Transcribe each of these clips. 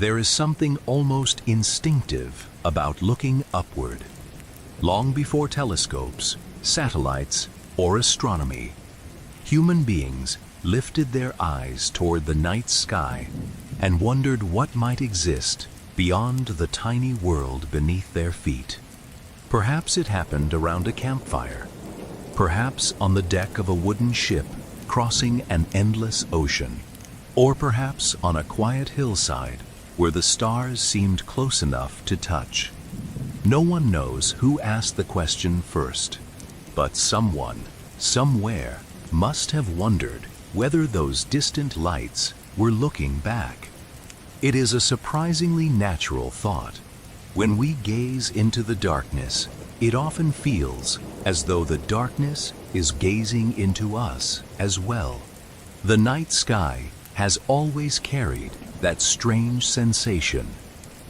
There is something almost instinctive about looking upward. Long before telescopes, satellites, or astronomy, human beings lifted their eyes toward the night sky and wondered what might exist beyond the tiny world beneath their feet. Perhaps it happened around a campfire, perhaps on the deck of a wooden ship crossing an endless ocean, or perhaps on a quiet hillside where the stars seemed close enough to touch. No one knows who asked the question first, but someone, somewhere, must have wondered whether those distant lights were looking back. It is a surprisingly natural thought. When we gaze into the darkness, it often feels as though the darkness is gazing into us as well. The night sky has always carried that strange sensation.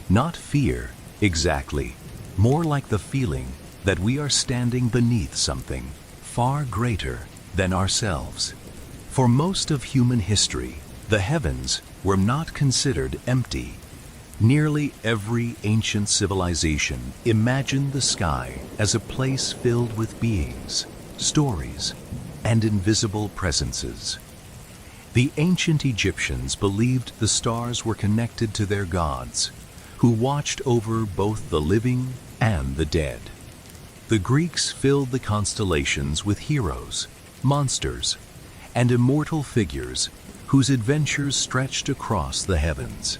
Not fear, exactly, more like the feeling that we are standing beneath something far greater than ourselves. For most of human history, the heavens were not considered empty. Nearly every ancient civilization imagined the sky as a place filled with beings, stories, and invisible presences. The ancient Egyptians believed the stars were connected to their gods, who watched over both the living and the dead. The Greeks filled the constellations with heroes, monsters, and immortal figures whose adventures stretched across the heavens.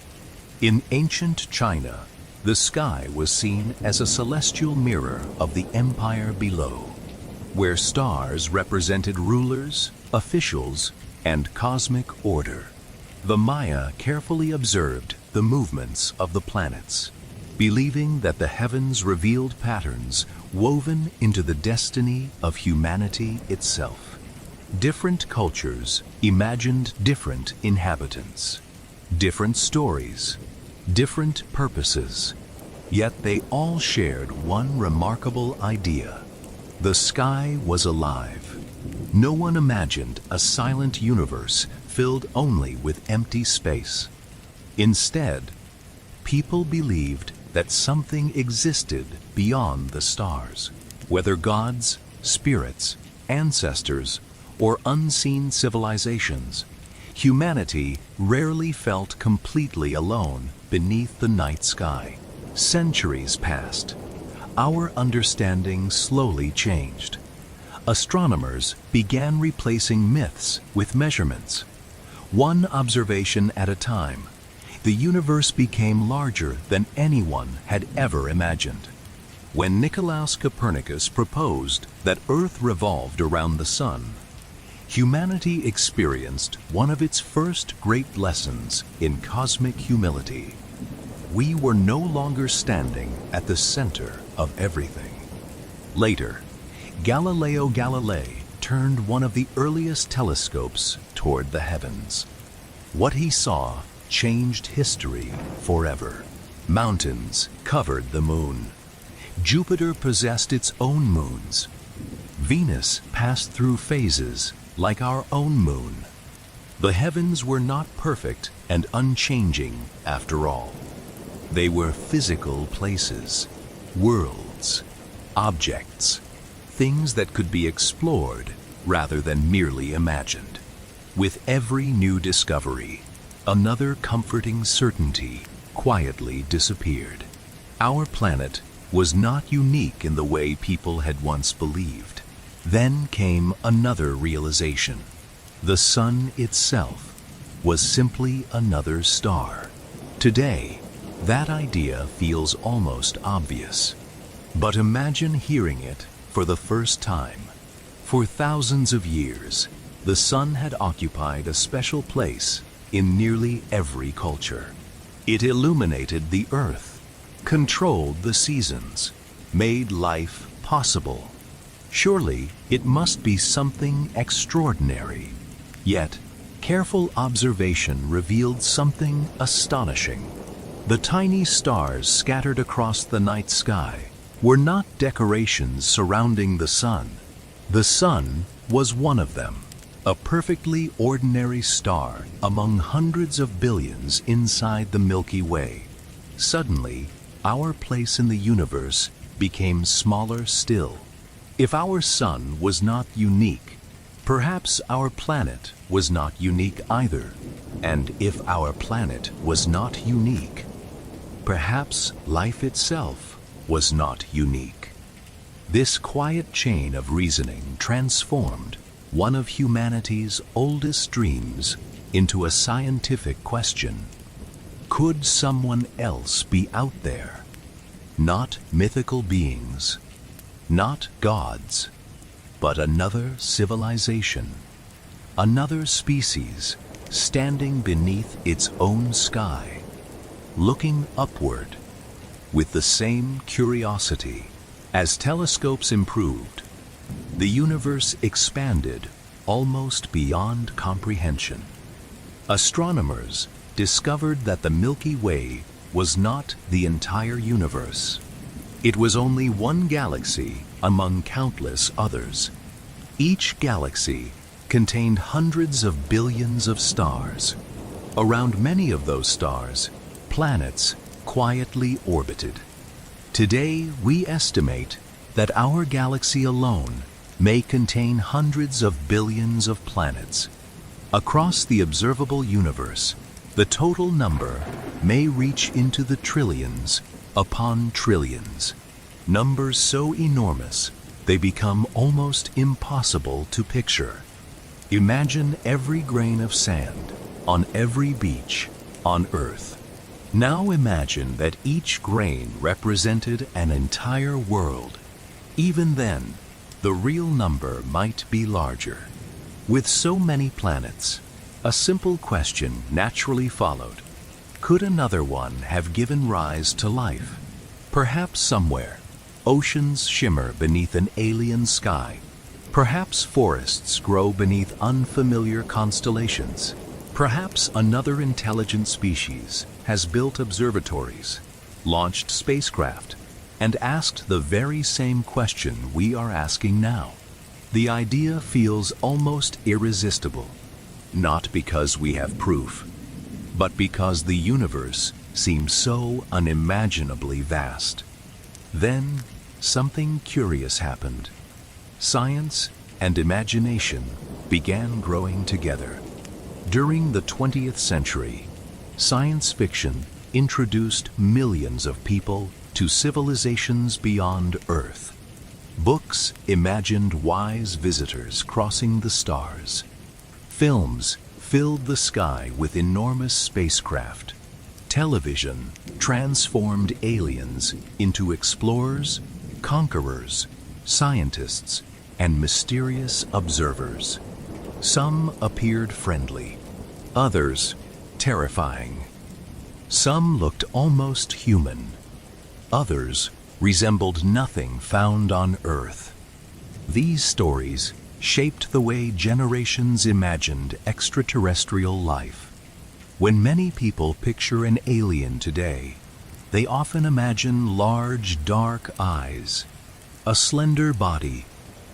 In ancient China, the sky was seen as a celestial mirror of the empire below, where stars represented rulers, officials, and cosmic order. The Maya carefully observed the movements of the planets, believing that the heavens revealed patterns woven into the destiny of humanity itself. Different cultures imagined different inhabitants, different stories, different purposes, yet they all shared one remarkable idea. The sky was alive. No one imagined a silent universe filled only with empty space. Instead, people believed that something existed beyond the stars. Whether gods, spirits, ancestors, or unseen civilizations, humanity rarely felt completely alone beneath the night sky. Centuries passed. Our understanding slowly changed. Astronomers began replacing myths with measurements. One observation at a time, the universe became larger than anyone had ever imagined. When Nicolaus Copernicus proposed that Earth revolved around the sun, humanity experienced one of its first great lessons in cosmic humility. We were no longer standing at the center of everything. Later, Galileo Galilei turned one of the earliest telescopes toward the heavens. What he saw changed history forever. Mountains covered the moon. Jupiter possessed its own moons. Venus passed through phases like our own moon. The heavens were not perfect and unchanging after all. They were physical places, worlds, objects, things that could be explored rather than merely imagined. With every new discovery, another comforting certainty quietly disappeared. Our planet was not unique in the way people had once believed. Then came another realization. The sun itself was simply another star. Today, that idea feels almost obvious. But imagine hearing it for the first time. For thousands of years, the sun had occupied a special place in nearly every culture. It illuminated the earth, controlled the seasons, made life possible. Surely it must be something extraordinary. Yet, careful observation revealed something astonishing. The tiny stars scattered across the night sky were not decorations surrounding the sun. The sun was one of them. a perfectly ordinary star among hundreds of billions inside the Milky Way. Suddenly, our place in the universe became smaller still. If our sun was not unique, perhaps our planet was not unique either. And if our planet was not unique, perhaps life itself was not unique. This quiet chain of reasoning transformed one of humanity's oldest dreams into a scientific question. Could someone else be out there? Not mythical beings, not gods, but another civilization, another species standing beneath its own sky, looking upward with the same curiosity. As telescopes improved, the universe expanded almost beyond comprehension. Astronomers discovered that the Milky Way was not the entire universe. It was only one galaxy among countless others. Each galaxy contained hundreds of billions of stars. Around many of those stars, planets quietly orbited. Today, we estimate that our galaxy alone may contain hundreds of billions of planets. Across the observable universe, the total number may reach into the trillions upon trillions. Numbers so enormous, they become almost impossible to picture. Imagine every grain of sand on every beach on Earth. Now imagine that each grain represented an entire world. Even then, the real number might be larger. With so many planets, a simple question naturally followed. Could another one have given rise to life? Perhaps somewhere, oceans shimmer beneath an alien sky. Perhaps forests grow beneath unfamiliar constellations. Perhaps another intelligent species has built observatories, launched spacecraft, and asked the very same question we are asking now. The idea feels almost irresistible, not because we have proof, but because the universe seems so unimaginably vast. Then, something curious happened. Science and imagination began growing together. During the 20th century, science fiction introduced millions of people to civilizations beyond Earth. Books imagined wise visitors crossing the stars. Films filled the sky with enormous spacecraft. Television transformed aliens into explorers, conquerors, scientists, and mysterious observers. Some appeared friendly, others terrifying. Some looked almost human. Others resembled nothing found on Earth. These stories shaped the way generations imagined extraterrestrial life. When many people picture an alien today, they often imagine large, dark eyes, a slender body,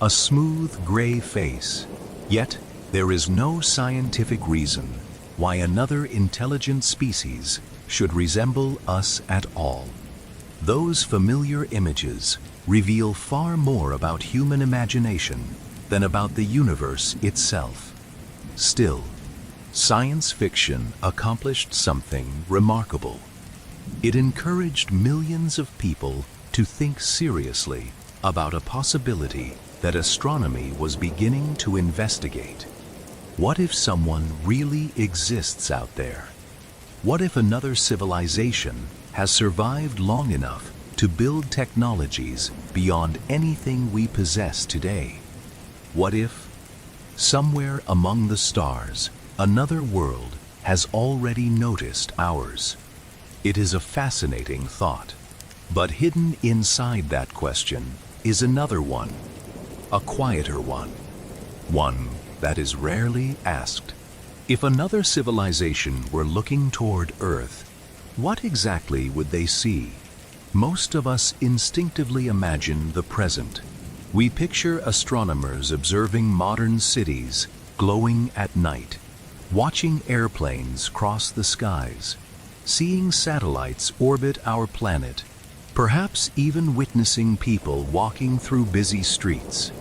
a smooth gray face. Yet, there is no scientific reason why another intelligent species should resemble us at all. Those familiar images reveal far more about human imagination than about the universe itself. Still, science fiction accomplished something remarkable. It encouraged millions of people to think seriously about a possibility that astronomy was beginning to investigate. What if someone really exists out there? What if another civilization has survived long enough to build technologies beyond anything we possess today? What if, somewhere among the stars, another world has already noticed ours? It is a fascinating thought. But hidden inside that question is another one, a quieter one that is rarely asked. If another civilization were looking toward Earth, what exactly would they see? Most of us instinctively imagine the present. We picture astronomers observing modern cities, glowing at night, watching airplanes cross the skies, seeing satellites orbit our planet, perhaps even witnessing people walking through busy streets.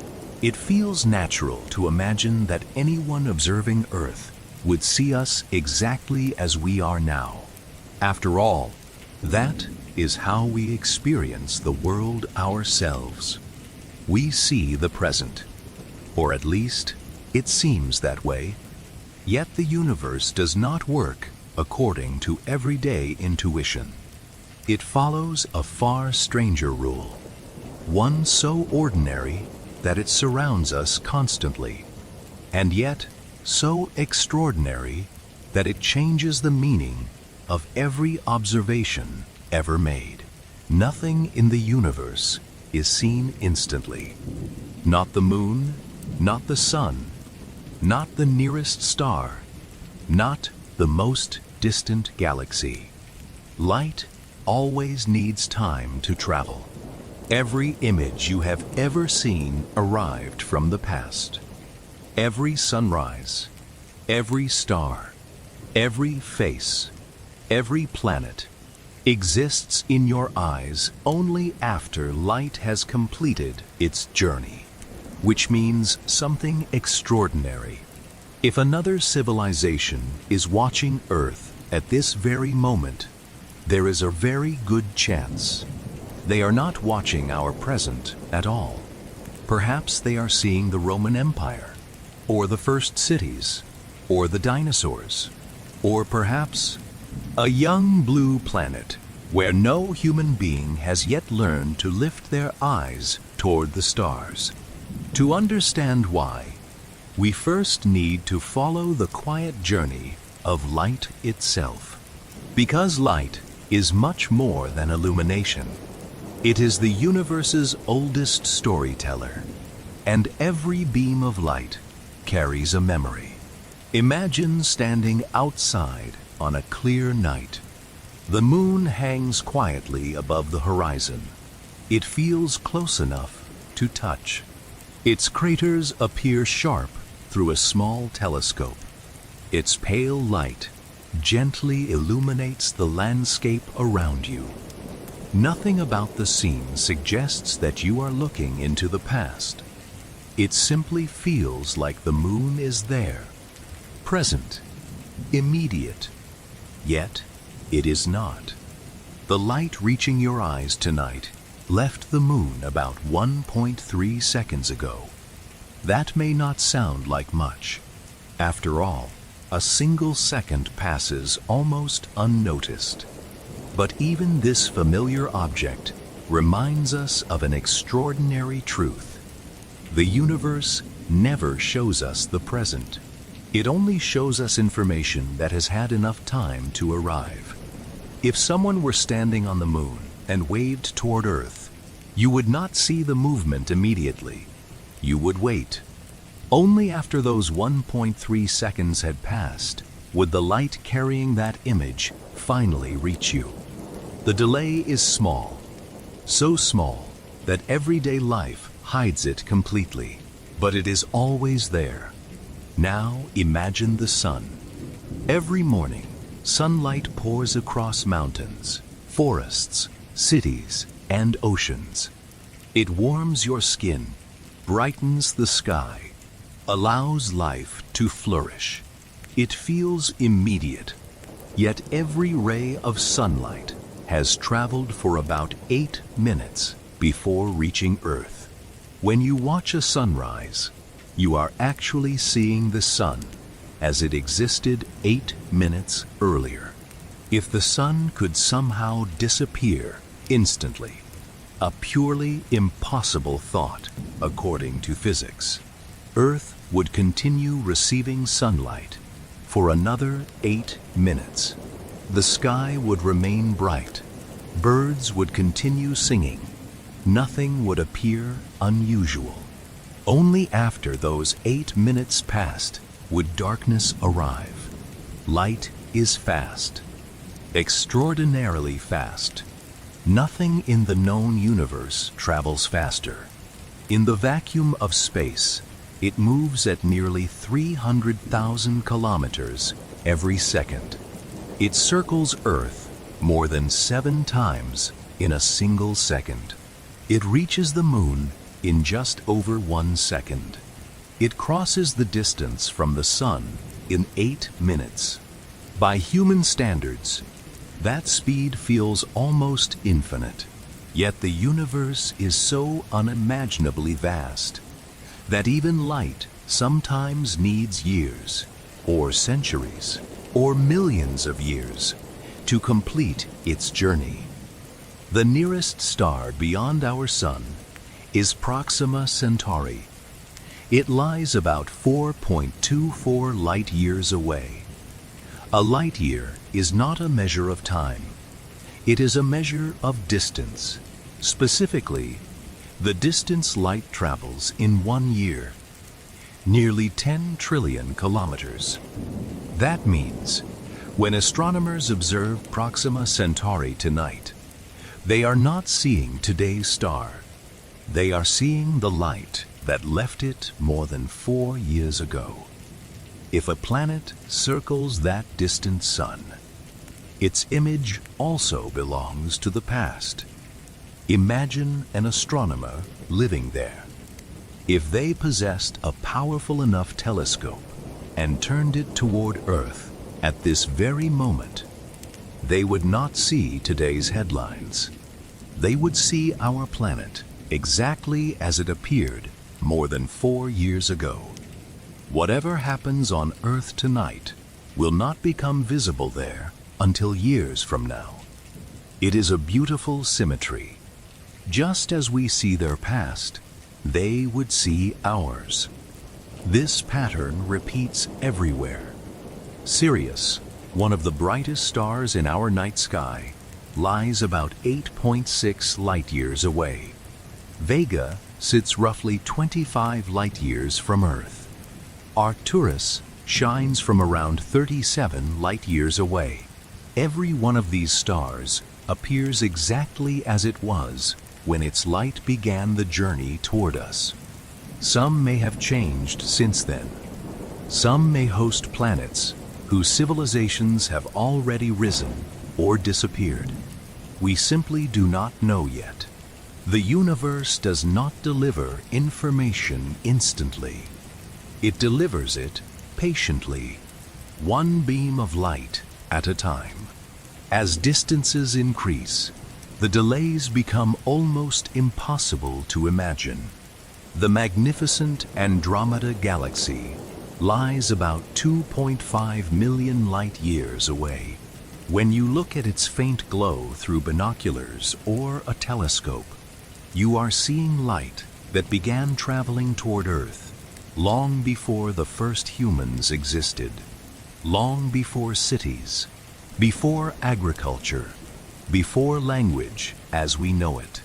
It feels natural to imagine that anyone observing Earth would see us exactly as we are now. After all, that is how we experience the world ourselves. We see the present, or at least it seems that way. Yet the universe does not work according to everyday intuition. It follows a far stranger rule, one so ordinary that it surrounds us constantly, and yet so extraordinary that it changes the meaning of every observation ever made. Nothing in the universe is seen instantly. Not the moon, not the sun, not the nearest star, not the most distant galaxy. Light always needs time to travel. Every image you have ever seen arrived from the past. Every sunrise, every star, every face, every planet exists in your eyes only after light has completed its journey, which means something extraordinary. If another civilization is watching Earth at this very moment, there is a very good chance they are not watching our present at all. Perhaps they are seeing the Roman Empire, or the first cities, or the dinosaurs, or perhaps a young blue planet where no human being has yet learned to lift their eyes toward the stars. To understand why, we first need to follow the quiet journey of light itself. Because light is much more than illumination. It is the universe's oldest storyteller, and every beam of light carries a memory. Imagine standing outside on a clear night. The moon hangs quietly above the horizon. It feels close enough to touch. Its craters appear sharp through a small telescope. Its pale light gently illuminates the landscape around you. Nothing about the scene suggests that you are looking into the past. It simply feels like the moon is there, present, immediate. Yet, it is not. The light reaching your eyes tonight left the moon about 1.3 seconds ago. That may not sound like much. After all, a single second passes almost unnoticed. But even this familiar object reminds us of an extraordinary truth. The universe never shows us the present. It only shows us information that has had enough time to arrive. If someone were standing on the moon and waved toward Earth, you would not see the movement immediately. You would wait. Only after those 1.3 seconds had passed would the light carrying that image finally reach you. The delay is small, so small that everyday life hides it completely, but it is always there. Now imagine the sun. Every morning, sunlight pours across mountains, forests, cities, and oceans. It warms your skin, brightens the sky, allows life to flourish. It feels immediate, yet every ray of sunlight has traveled for about 8 minutes before reaching Earth. When you watch a sunrise, you are actually seeing the sun as it existed 8 minutes earlier. If the sun could somehow disappear instantly, a purely impossible thought according to physics, Earth would continue receiving sunlight for another 8 minutes. The sky would remain bright, birds would continue singing, nothing would appear unusual. Only after those 8 minutes passed would darkness arrive. Light is fast, extraordinarily fast. Nothing in the known universe travels faster. In the vacuum of space, It moves at nearly 300,000 kilometers every second. It circles Earth more than 7 times in a single second. It reaches the Moon in just over 1 second. It crosses the distance from the Sun in 8 minutes. By human standards, that speed feels almost infinite. Yet the universe is so unimaginably vast that even light sometimes needs years, or centuries, or millions of years to complete its journey. The nearest star beyond our Sun is Proxima Centauri. It lies about 4.24 light years away. A light year is not a measure of time. It is a measure of distance. Specifically, the distance light travels in 1 year. Nearly 10 trillion kilometers. That means, when astronomers observe Proxima Centauri tonight, they are not seeing today's star. They are seeing the light that left it more than 4 years ago. If a planet circles that distant sun, its image also belongs to the past. Imagine an astronomer living there. If they possessed a powerful enough telescope and turned it toward Earth at this very moment, they would not see today's headlines. They would see our planet exactly as it appeared more than 4 years ago. Whatever happens on Earth tonight will not become visible there until years from now. It is a beautiful symmetry. Just as we see their past, they would see ours. This pattern repeats everywhere. Sirius, one of the brightest stars in our night sky, lies about 8.6 light years away. Vega sits roughly 25 light years from Earth. Arcturus shines from around 37 light years away. Every one of these stars appears exactly as it was when its light began the journey toward us. Some may have changed since then. Some may host planets whose civilizations have already risen or disappeared. We simply do not know yet. The universe does not deliver information instantly. It delivers it patiently, one beam of light at a time. As distances increase, the delays become almost impossible to imagine. The magnificent Andromeda Galaxy lies about 2.5 million light years away. When you look at its faint glow through binoculars or a telescope, you are seeing light that began traveling toward Earth long before the first humans existed, long before cities, before agriculture, before language as we know it.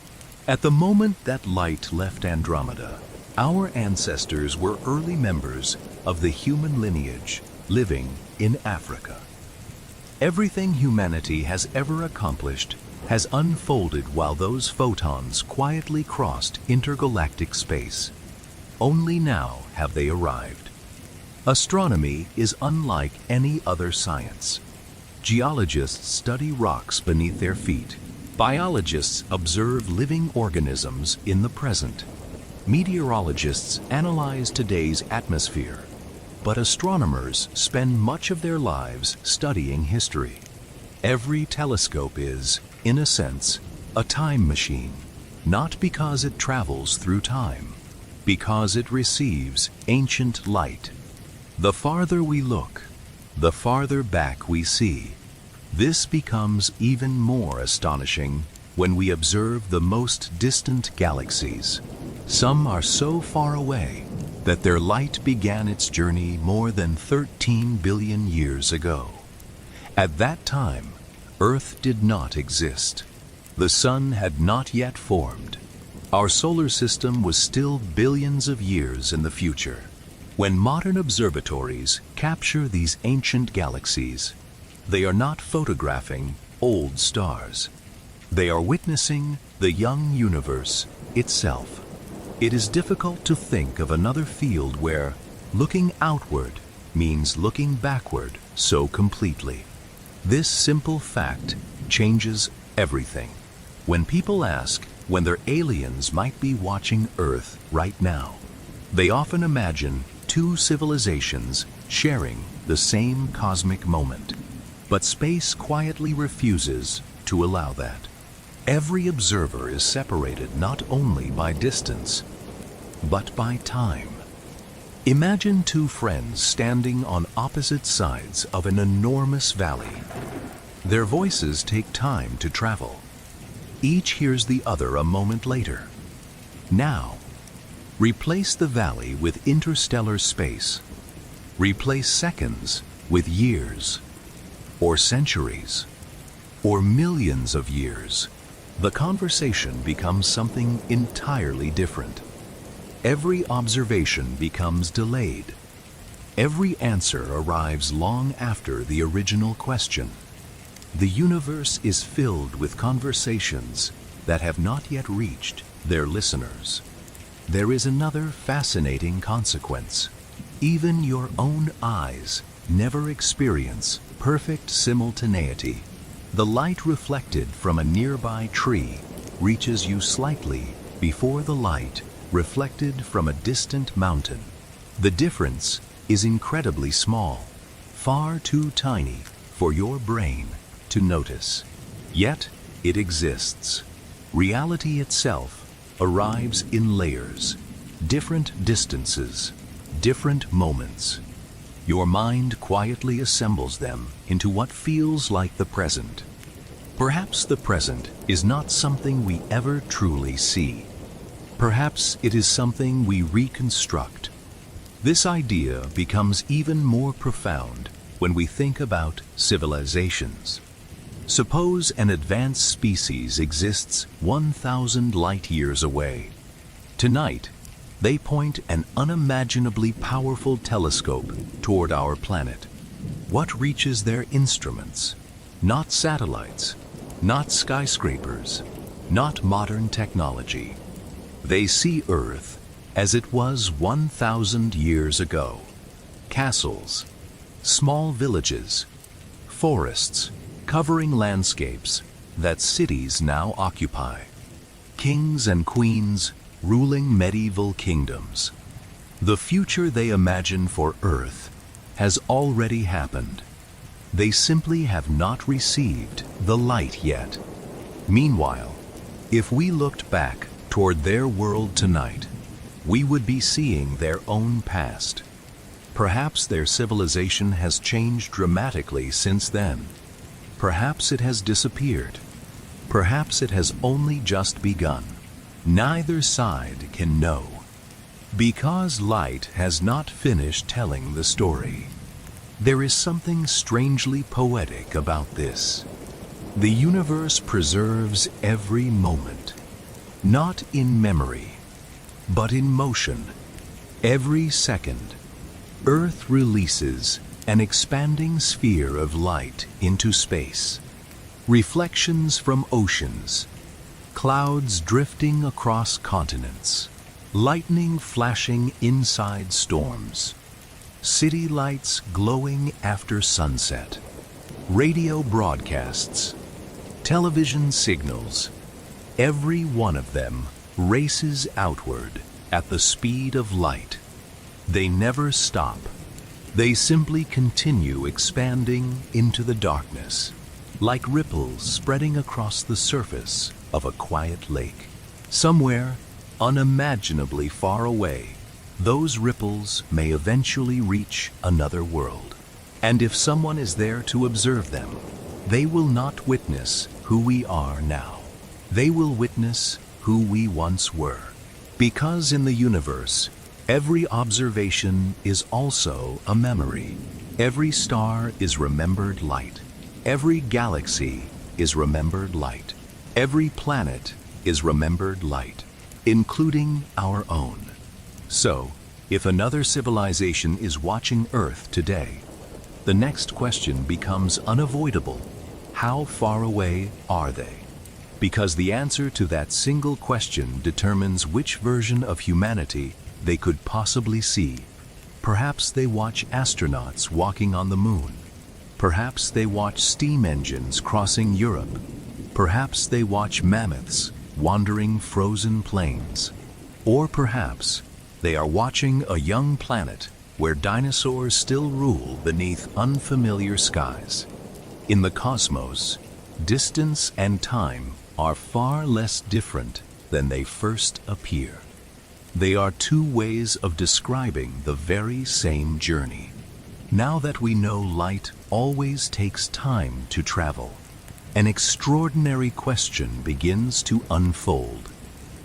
At the moment that light left Andromeda, our ancestors were early members of the human lineage living in Africa. Everything humanity has ever accomplished has unfolded while those photons quietly crossed intergalactic space. Only now have they arrived. Astronomy is unlike any other science. Geologists study rocks beneath their feet. Biologists observe living organisms in the present. Meteorologists analyze today's atmosphere. But astronomers spend much of their lives studying history. Every telescope is, in a sense, a time machine, not because it travels through time, because it receives ancient light. The farther we look, the farther back we see. This becomes even more astonishing when we observe the most distant galaxies. Some are so far away that their light began its journey more than 13 billion years ago. At that time, Earth did not exist. The Sun had not yet formed. Our solar system was still billions of years in the future. When modern observatories capture these ancient galaxies, they are not photographing old stars. They are witnessing the young universe itself. It is difficult to think of another field where looking outward means looking backward so completely. This simple fact changes everything. When people ask whether aliens might be watching Earth right now, they often imagine two civilizations sharing the same cosmic moment. But space quietly refuses to allow that. Every observer is separated not only by distance, but by time. Imagine two friends standing on opposite sides of an enormous valley. Their voices take time to travel. Each hears the other a moment later. Now, replace the valley with interstellar space. Replace seconds with years, or centuries, or millions of years. The conversation becomes something entirely different. Every observation becomes delayed. Every answer arrives long after the original question. The universe is filled with conversations that have not yet reached their listeners. There is another fascinating consequence. Even your own eyes never experience perfect simultaneity. The light reflected from a nearby tree reaches you slightly before the light reflected from a distant mountain. The difference is incredibly small, far too tiny for your brain to notice. Yet it exists. Reality itself arrives in layers, different distances, different moments. Your mind quietly assembles them into what feels like the present. Perhaps the present is not something we ever truly see. Perhaps it is something we reconstruct. This idea becomes even more profound when we think about civilizations. Suppose an advanced species exists 1,000 light years away. Tonight, they point an unimaginably powerful telescope toward our planet. What reaches their instruments? Not satellites, not skyscrapers, not modern technology. They see Earth as it was 1,000 years ago. Castles, small villages, forests covering landscapes that cities now occupy. Kings and queens ruling medieval kingdoms. The future they imagine for Earth has already happened. They simply have not received the light yet. Meanwhile, if we looked back toward their world tonight, we would be seeing their own past. Perhaps their civilization has changed dramatically since then. Perhaps it has disappeared. Perhaps it has only just begun. Neither side can know. Because light has not finished telling the story. There is something strangely poetic about this. The universe preserves every moment, not in memory, but in motion. Every second, Earth releases an expanding sphere of light into space. Reflections from oceans, clouds drifting across continents, lightning flashing inside storms, city lights glowing after sunset, radio broadcasts, television signals. Every one of them races outward at the speed of light. They never stop. They simply continue expanding into the darkness, like ripples spreading across the surface of a quiet lake. Somewhere unimaginably far away, those ripples may eventually reach another world. And if someone is there to observe them, they will not witness who we are now. They will witness who we once were. Because in the universe, every observation is also a memory. Every star is remembered light. Every galaxy is remembered light. Every planet is remembered light, including our own. So, if another civilization is watching Earth today, the next question becomes unavoidable. How far away are they? because the answer to that single question determines which version of humanity they could possibly see. Perhaps they watch astronauts walking on the moon. Perhaps they watch steam engines crossing Europe. Perhaps they watch mammoths wandering frozen plains. Or perhaps they are watching a young planet where dinosaurs still rule beneath unfamiliar skies. In the cosmos, distance and time are far less different than they first appear. They are two ways of describing the very same journey. Now that we know light always takes time to travel, an extraordinary question begins to unfold.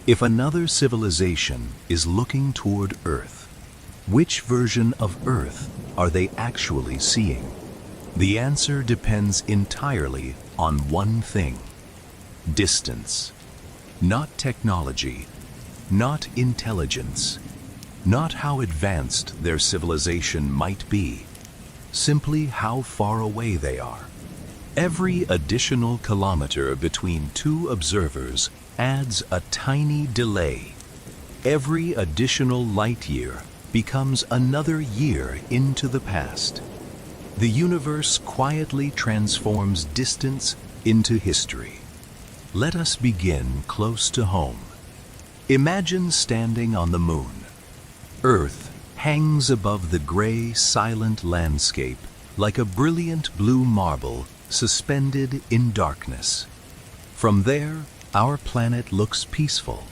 If another civilization is looking toward Earth, which version of Earth are they actually seeing? The answer depends entirely on one thing: distance. Not technology, not intelligence, not how advanced their civilization might be, simply how far away they are. Every additional kilometer between two observers adds a tiny delay. Every additional light year becomes another year into the past. The universe quietly transforms distance into history. Let us begin close to home. Imagine standing on the moon. Earth hangs above the gray, silent landscape like a brilliant blue marble suspended in darkness. From there, our planet looks peaceful.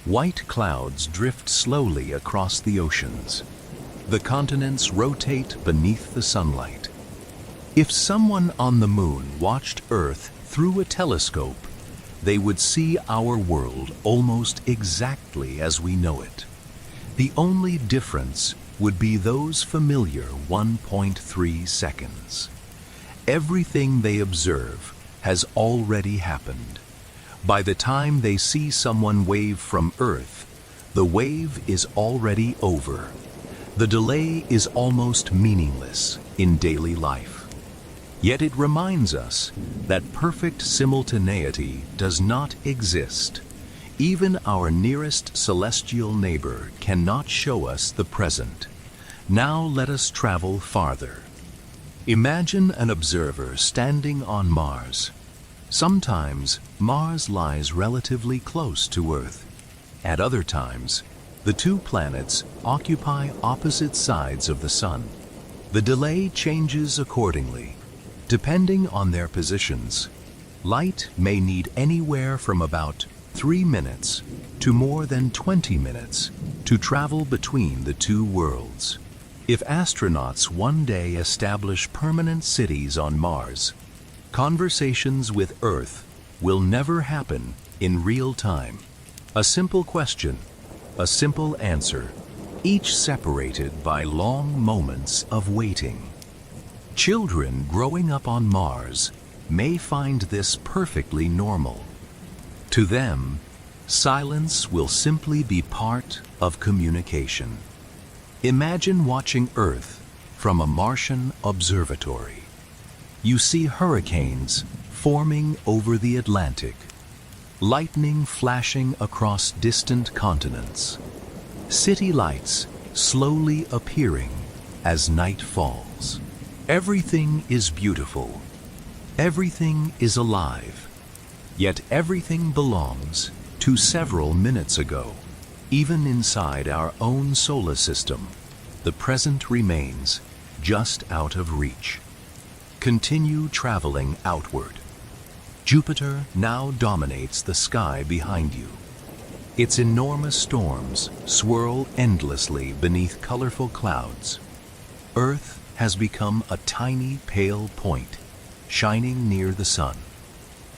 White clouds drift slowly across the oceans. The continents rotate beneath the sunlight. If someone on the moon watched Earth through a telescope, they would see our world almost exactly as we know it. The only difference would be those familiar 1.3 seconds. Everything they observe has already happened. By the time they see someone wave from Earth, the wave is already over. The delay is almost meaningless in daily life. Yet it reminds us that perfect simultaneity does not exist. Even our nearest celestial neighbor cannot show us the present. Now let us travel farther. Imagine an observer standing on Mars. Sometimes Mars lies relatively close to Earth. At other times, the two planets occupy opposite sides of the Sun. The delay changes accordingly. Depending on their positions, light may need anywhere from about 3 minutes to more than 20 minutes to travel between the two worlds. If astronauts one day establish permanent cities on Mars, conversations with Earth will never happen in real time. A simple question, a simple answer, each separated by long moments of waiting. Children growing up on Mars may find this perfectly normal. To them, silence will simply be part of communication. Imagine watching Earth from a Martian observatory. You see hurricanes forming over the Atlantic, lightning flashing across distant continents, city lights slowly appearing as night falls. Everything is beautiful. Everything is alive. Yet everything belongs to several minutes ago. Even inside our own solar system, the present remains just out of reach. Continue traveling outward. Jupiter now dominates the sky behind you. Its enormous storms swirl endlessly beneath colorful clouds. Earth has become a tiny pale point, shining near the sun.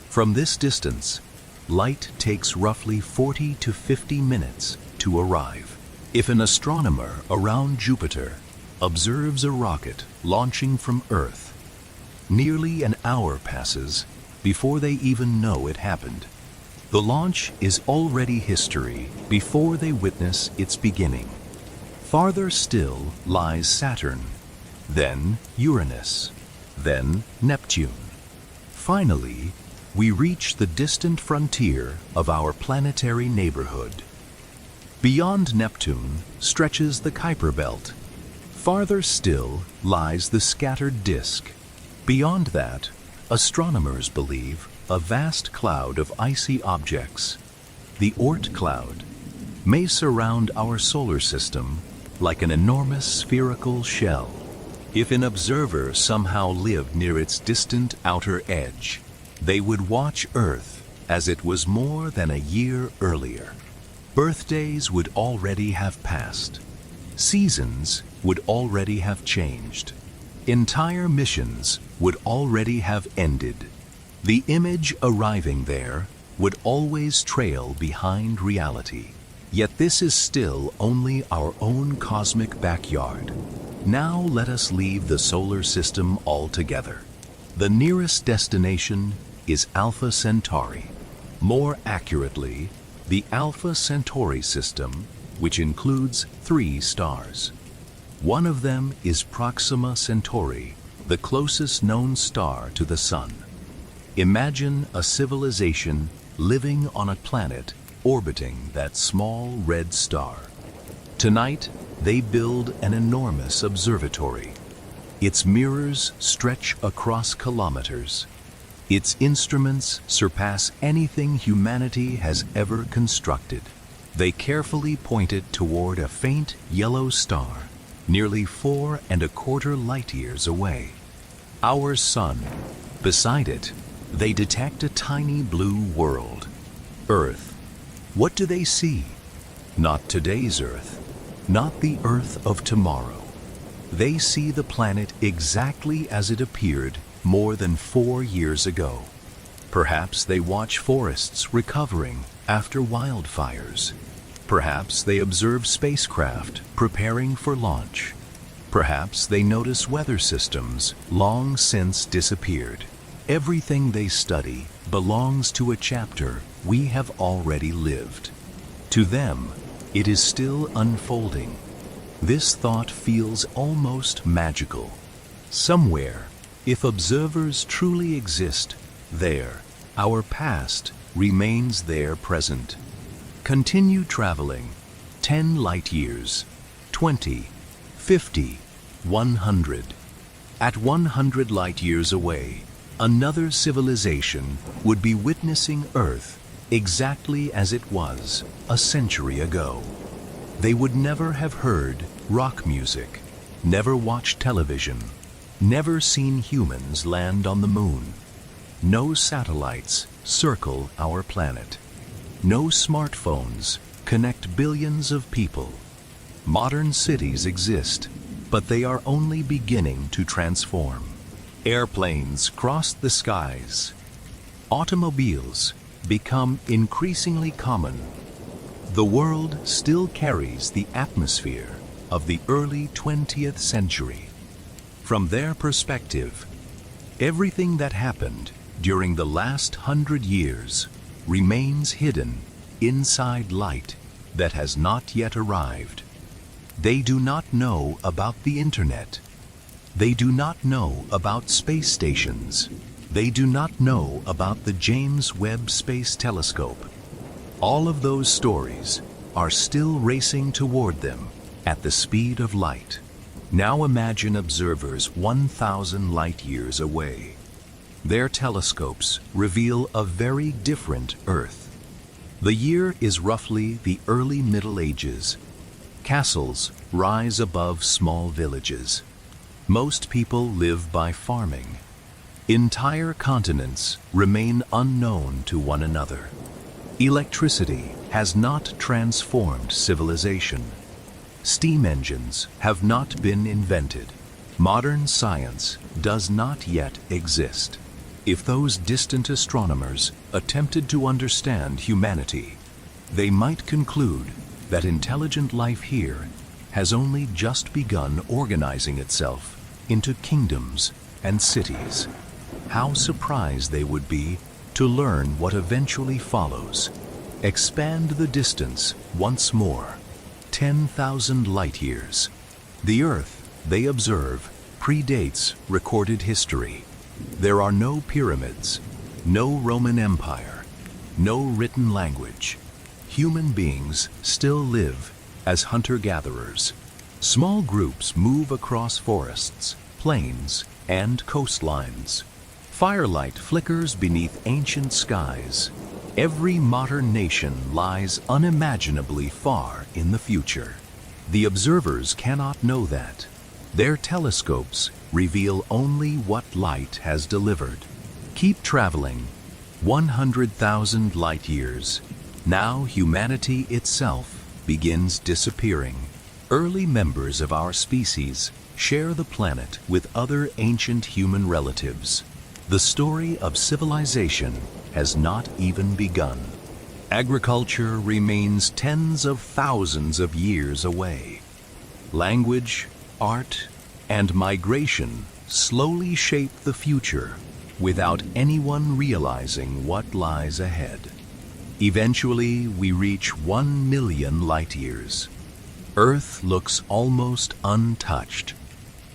From this distance, light takes roughly 40 to 50 minutes to arrive. If an astronomer around Jupiter observes a rocket launching from Earth, nearly an hour passes before they even know it happened. The launch is already history before they witness its beginning. Farther still lies Saturn, then Uranus, then Neptune. Finally, we reach the distant frontier of our planetary neighborhood. Beyond Neptune stretches the Kuiper Belt. Farther still lies the scattered disk. Beyond that, astronomers believe a vast cloud of icy objects, the Oort cloud, may surround our solar system like an enormous spherical shell. If an observer somehow lived near its distant outer edge, they would watch Earth as it was more than a year earlier. Birthdays would already have passed. Seasons would already have changed. Entire missions would already have ended. The image arriving there would always trail behind reality. Yet this is still only our own cosmic backyard. Now let us leave the solar system altogether. The nearest destination is Alpha Centauri. More accurately, the Alpha Centauri system, which includes 3 stars. One of them is Proxima Centauri, the closest known star to the Sun. Imagine a civilization living on a planet orbiting that small red star. Tonight, they build an enormous observatory. Its mirrors stretch across kilometers. Its instruments surpass anything humanity has ever constructed. They carefully point it toward a faint yellow star, nearly 4¼ light-years away. Our Sun. Beside it, they detect a tiny blue world, Earth. What do they see? Not today's Earth, not the Earth of tomorrow. They see the planet exactly as it appeared more than 4 years ago. Perhaps they watch forests recovering after wildfires. Perhaps they observe spacecraft preparing for launch. Perhaps they notice weather systems long since disappeared. Everything they study belongs to a chapter we have already lived. To them, it is still unfolding. This thought feels almost magical. Somewhere, if observers truly exist, there, our past remains their present. Continue traveling. 10 light-years, 20, 50, 100. At 100 light-years away, another civilization would be witnessing Earth exactly as it was a century ago. They would never have heard rock music, never watched television, never seen humans land on the moon. No satellites circle our planet. No smartphones connect billions of people. Modern cities exist, but they are only beginning to transform. Airplanes cross the skies. Automobiles become increasingly common. The world still carries the atmosphere of the early 20th century. From their perspective, everything that happened during the last 100 years remains hidden inside light that has not yet arrived. They do not know about the internet. They do not know about space stations. They do not know about the James Webb Space Telescope. All of those stories are still racing toward them at the speed of light. Now imagine observers 1,000 light-years away. Their telescopes reveal a very different Earth. The year is roughly the early Middle Ages. Castles rise above small villages. Most people live by farming. Entire continents remain unknown to one another. Electricity has not transformed civilization. Steam engines have not been invented. Modern science does not yet exist. If those distant astronomers attempted to understand humanity, they might conclude that intelligent life here has only just begun organizing itself into kingdoms and cities. How surprised they would be to learn what eventually follows. Expand the distance once more. 10,000 light-years. The Earth, they observe, predates recorded history. There are no pyramids, No Roman Empire, no written language. Human beings still live as hunter-gatherers. Small groups move across forests, plains, and coastlines. Firelight flickers beneath ancient skies. Every modern nation lies unimaginably far in the future. The observers cannot know that. Their telescopes reveal only what light has delivered. Keep traveling. 100,000 light years. Now humanity itself begins disappearing. Early members of our species share the planet with other ancient human relatives. The story of civilization has not even begun. Agriculture remains tens of thousands of years away. Language, art, and migration slowly shape the future without anyone realizing what lies ahead. Eventually, we reach 1 million light years. Earth looks almost untouched.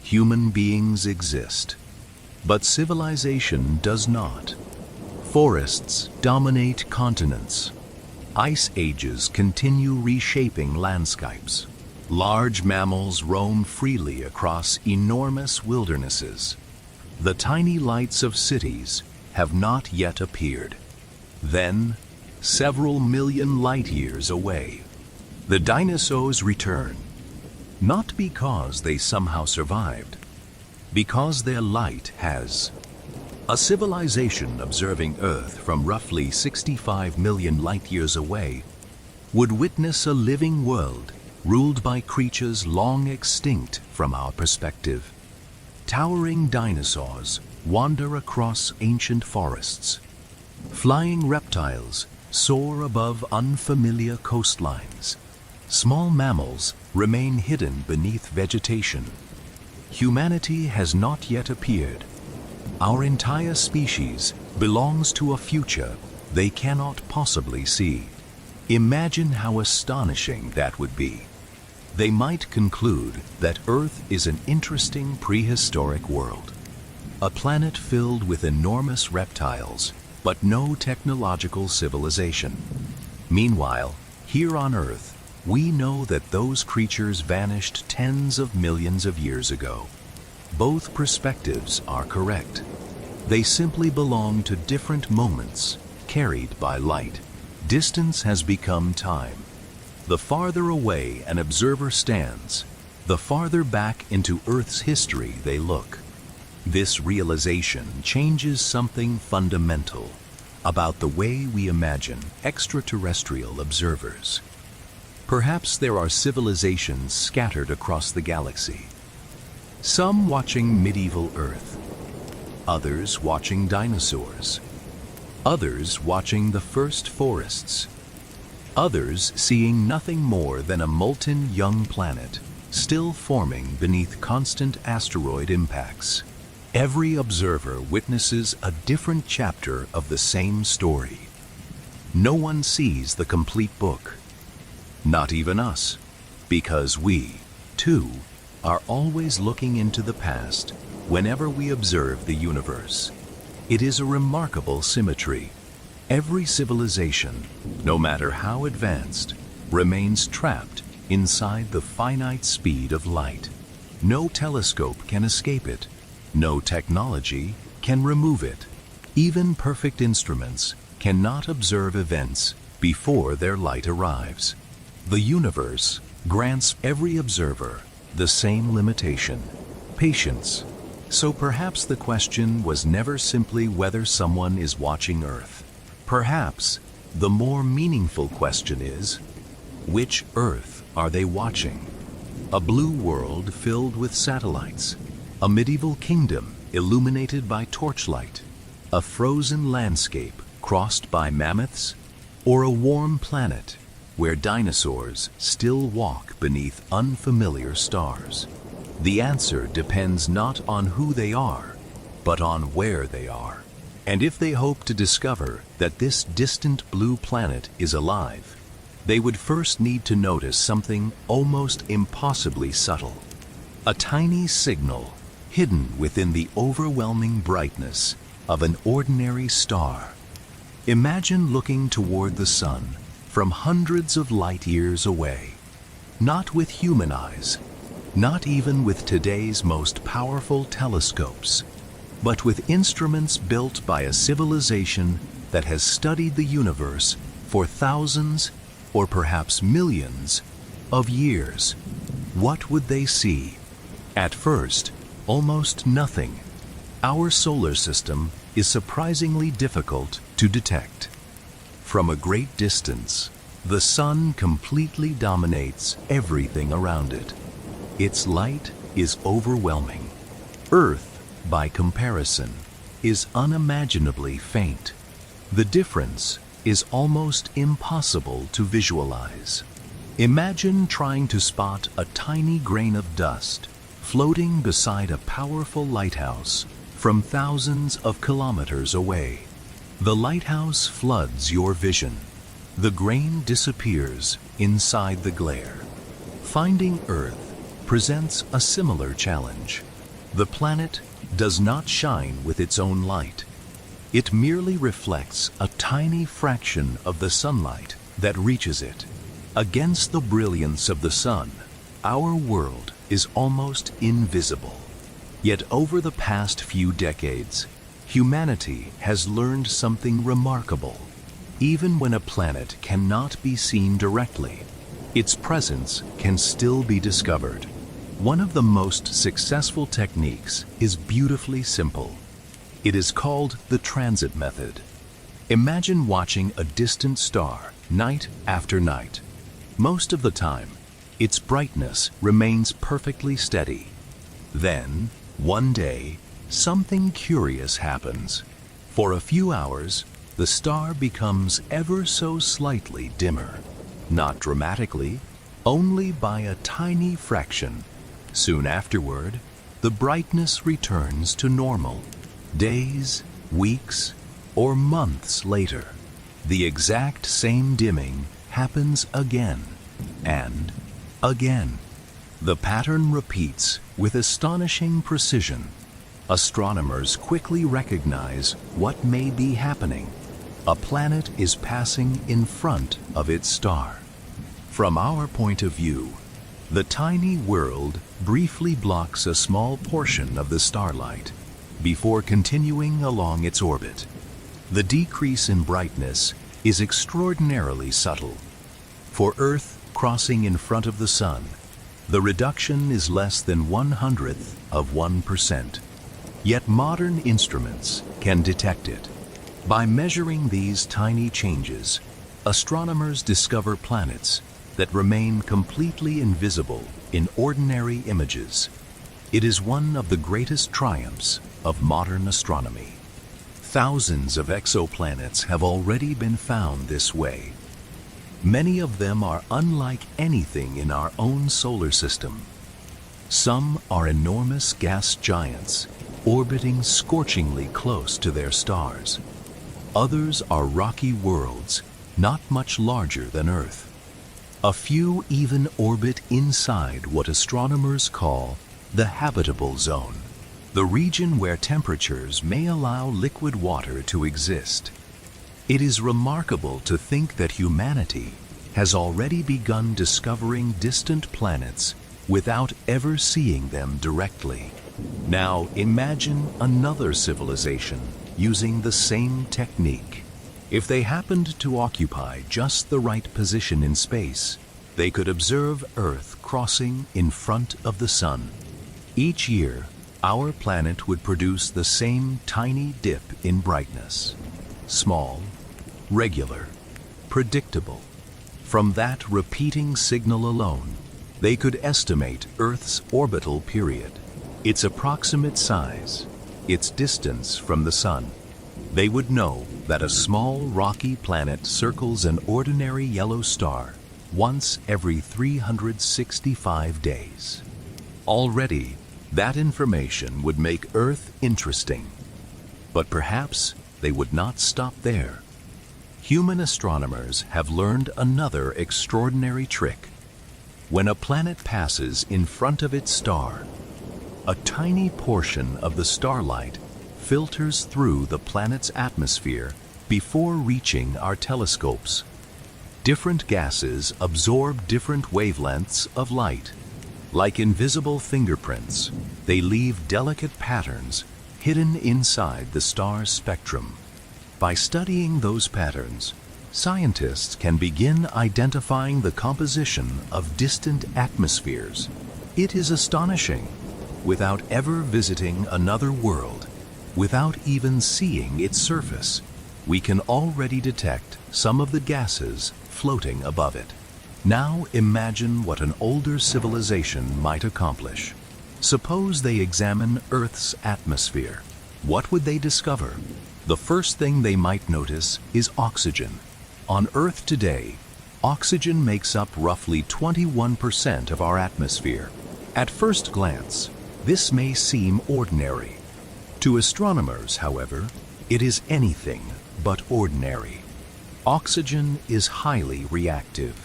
Human beings exist. But civilization does not. Forests dominate continents. Ice ages continue reshaping landscapes. Large mammals roam freely across enormous wildernesses. The tiny lights of cities have not yet appeared. Then, several million light years away, the dinosaurs return. Not because they somehow survived, because their light has. A civilization observing Earth from roughly 65 million light years away would witness a living world ruled by creatures long extinct from our perspective. Towering dinosaurs wander across ancient forests. Flying reptiles soar above unfamiliar coastlines. Small mammals remain hidden beneath vegetation. Humanity has not yet appeared. Our entire species belongs to a future they cannot possibly see. Imagine how astonishing that would be. They might conclude that Earth is an interesting prehistoric world, a planet filled with enormous reptiles, but no technological civilization. Meanwhile, here on Earth, we know that those creatures vanished tens of millions of years ago. Both perspectives are correct. They simply belong to different moments, carried by light. Distance has become time. The farther away an observer stands, the farther back into Earth's history they look. This realization changes something fundamental about the way we imagine extraterrestrial observers. Perhaps there are civilizations scattered across the galaxy. Some watching medieval Earth, others watching dinosaurs, others watching the first forests, others seeing nothing more than a molten young planet still forming beneath constant asteroid impacts. Every observer witnesses a different chapter of the same story. No one sees the complete book. Not even us, because we, too, are always looking into the past whenever we observe the universe. It is a remarkable symmetry. Every civilization, no matter how advanced, remains trapped inside the finite speed of light. No telescope can escape it. No technology can remove it. Even perfect instruments cannot observe events before their light arrives. The universe grants every observer the same limitation: patience. So perhaps the question was never simply whether someone is watching Earth. Perhaps the more meaningful question is, which Earth are they watching? A blue world filled with satellites, a medieval kingdom illuminated by torchlight, a frozen landscape crossed by mammoths, or a warm planet where dinosaurs still walk beneath unfamiliar stars? The answer depends not on who they are, but on where they are. And if they hope to discover that this distant blue planet is alive, they would first need to notice something almost impossibly subtle. A tiny signal hidden within the overwhelming brightness of an ordinary star. Imagine looking toward the sun from hundreds of light years away. Not with human eyes, not even with today's most powerful telescopes, but with instruments built by a civilization that has studied the universe for thousands, or perhaps millions, of years. What would they see? At first, almost nothing. Our solar system is surprisingly difficult to detect. From a great distance, the sun completely dominates everything around it. Its light is overwhelming. Earth, by comparison, is unimaginably faint. The difference is almost impossible to visualize. Imagine trying to spot a tiny grain of dust floating beside a powerful lighthouse from thousands of kilometers away. The lighthouse floods your vision. The grain disappears inside the glare. Finding Earth presents a similar challenge. The planet does not shine with its own light. It merely reflects a tiny fraction of the sunlight that reaches it. Against the brilliance of the sun, our world is almost invisible. Yet over the past few decades, humanity has learned something remarkable. Even when a planet cannot be seen directly, its presence can still be discovered. One of the most successful techniques is beautifully simple. It is called the transit method. Imagine watching a distant star night after night. Most of the time, its brightness remains perfectly steady. Then, one day, something curious happens. For a few hours, the star becomes ever so slightly dimmer. Not dramatically, only by a tiny fraction. Soon afterward, the brightness returns to normal. Days, weeks, or months later, the exact same dimming happens again and again. The pattern repeats with astonishing precision. Astronomers quickly recognize what may be happening. A planet is passing in front of its star. From our point of view, the tiny world briefly blocks a small portion of the starlight before continuing along its orbit. The decrease in brightness is extraordinarily subtle. For Earth crossing in front of the sun, the reduction is less than 1/100th of 1%. Yet modern instruments can detect it. By measuring these tiny changes, astronomers discover planets that remain completely invisible in ordinary images. It is one of the greatest triumphs of modern astronomy. Thousands of exoplanets have already been found this way. Many of them are unlike anything in our own solar system. Some are enormous gas giants, orbiting scorchingly close to their stars. Others are rocky worlds, not much larger than Earth. A few even orbit inside what astronomers call the habitable zone, the region where temperatures may allow liquid water to exist. It is remarkable to think that humanity has already begun discovering distant planets without ever seeing them directly. Now imagine another civilization using the same technique. If they happened to occupy just the right position in space, they could observe Earth crossing in front of the sun. Each year, our planet would produce the same tiny dip in brightness. Small, regular, predictable. From that repeating signal alone, they could estimate Earth's orbital period, its approximate size, its distance from the sun. They would know that a small rocky planet circles an ordinary yellow star once every 365 days. Already, that information would make Earth interesting. But perhaps they would not stop there. Human astronomers have learned another extraordinary trick. When a planet passes in front of its star, a tiny portion of the starlight filters through the planet's atmosphere before reaching our telescopes. Different gases absorb different wavelengths of light. Like invisible fingerprints, they leave delicate patterns hidden inside the star's spectrum. By studying those patterns, scientists can begin identifying the composition of distant atmospheres. It is astonishing. Without ever visiting another world, without even seeing its surface, we can already detect some of the gases floating above it. Now imagine what an older civilization might accomplish. Suppose they examine Earth's atmosphere. What would they discover? The first thing they might notice is oxygen. On Earth today, oxygen makes up roughly 21% of our atmosphere. At first glance, this may seem ordinary. To astronomers, however, it is anything but ordinary. Oxygen is highly reactive.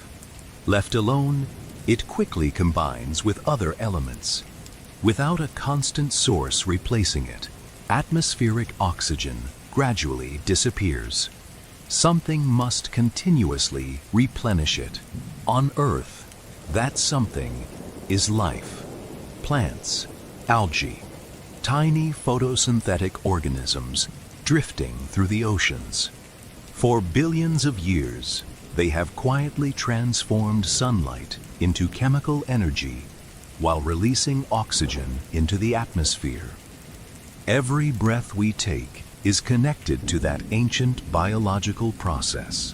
Left alone, it quickly combines with other elements. Without a constant source replacing it, atmospheric oxygen gradually disappears. Something must continuously replenish it. On Earth, that something is life. Plants, algae, tiny photosynthetic organisms drifting through the oceans. For billions of years, they have quietly transformed sunlight into chemical energy while releasing oxygen into the atmosphere. Every breath we take is connected to that ancient biological process.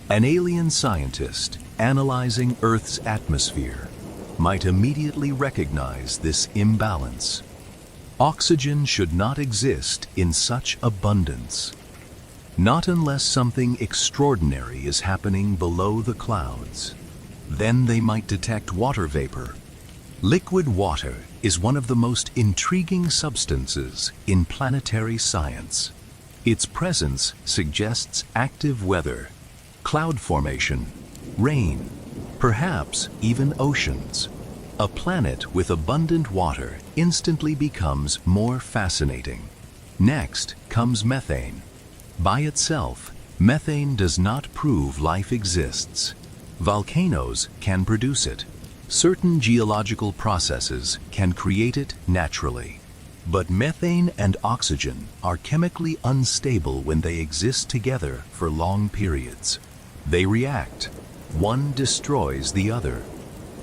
An alien scientist analyzing Earth's atmosphere might immediately recognize this imbalance. Oxygen should not exist in such abundance. Not unless something extraordinary is happening below the clouds. Then they might detect water vapor. Liquid water is one of the most intriguing substances in planetary science. Its presence suggests active weather, cloud formation, rain, perhaps even oceans. A planet with abundant water instantly becomes more fascinating. Next comes methane. By itself, methane does not prove life exists. Volcanoes can produce it. Certain geological processes can create it naturally. But methane and oxygen are chemically unstable when they exist together for long periods. They react. One destroys the other.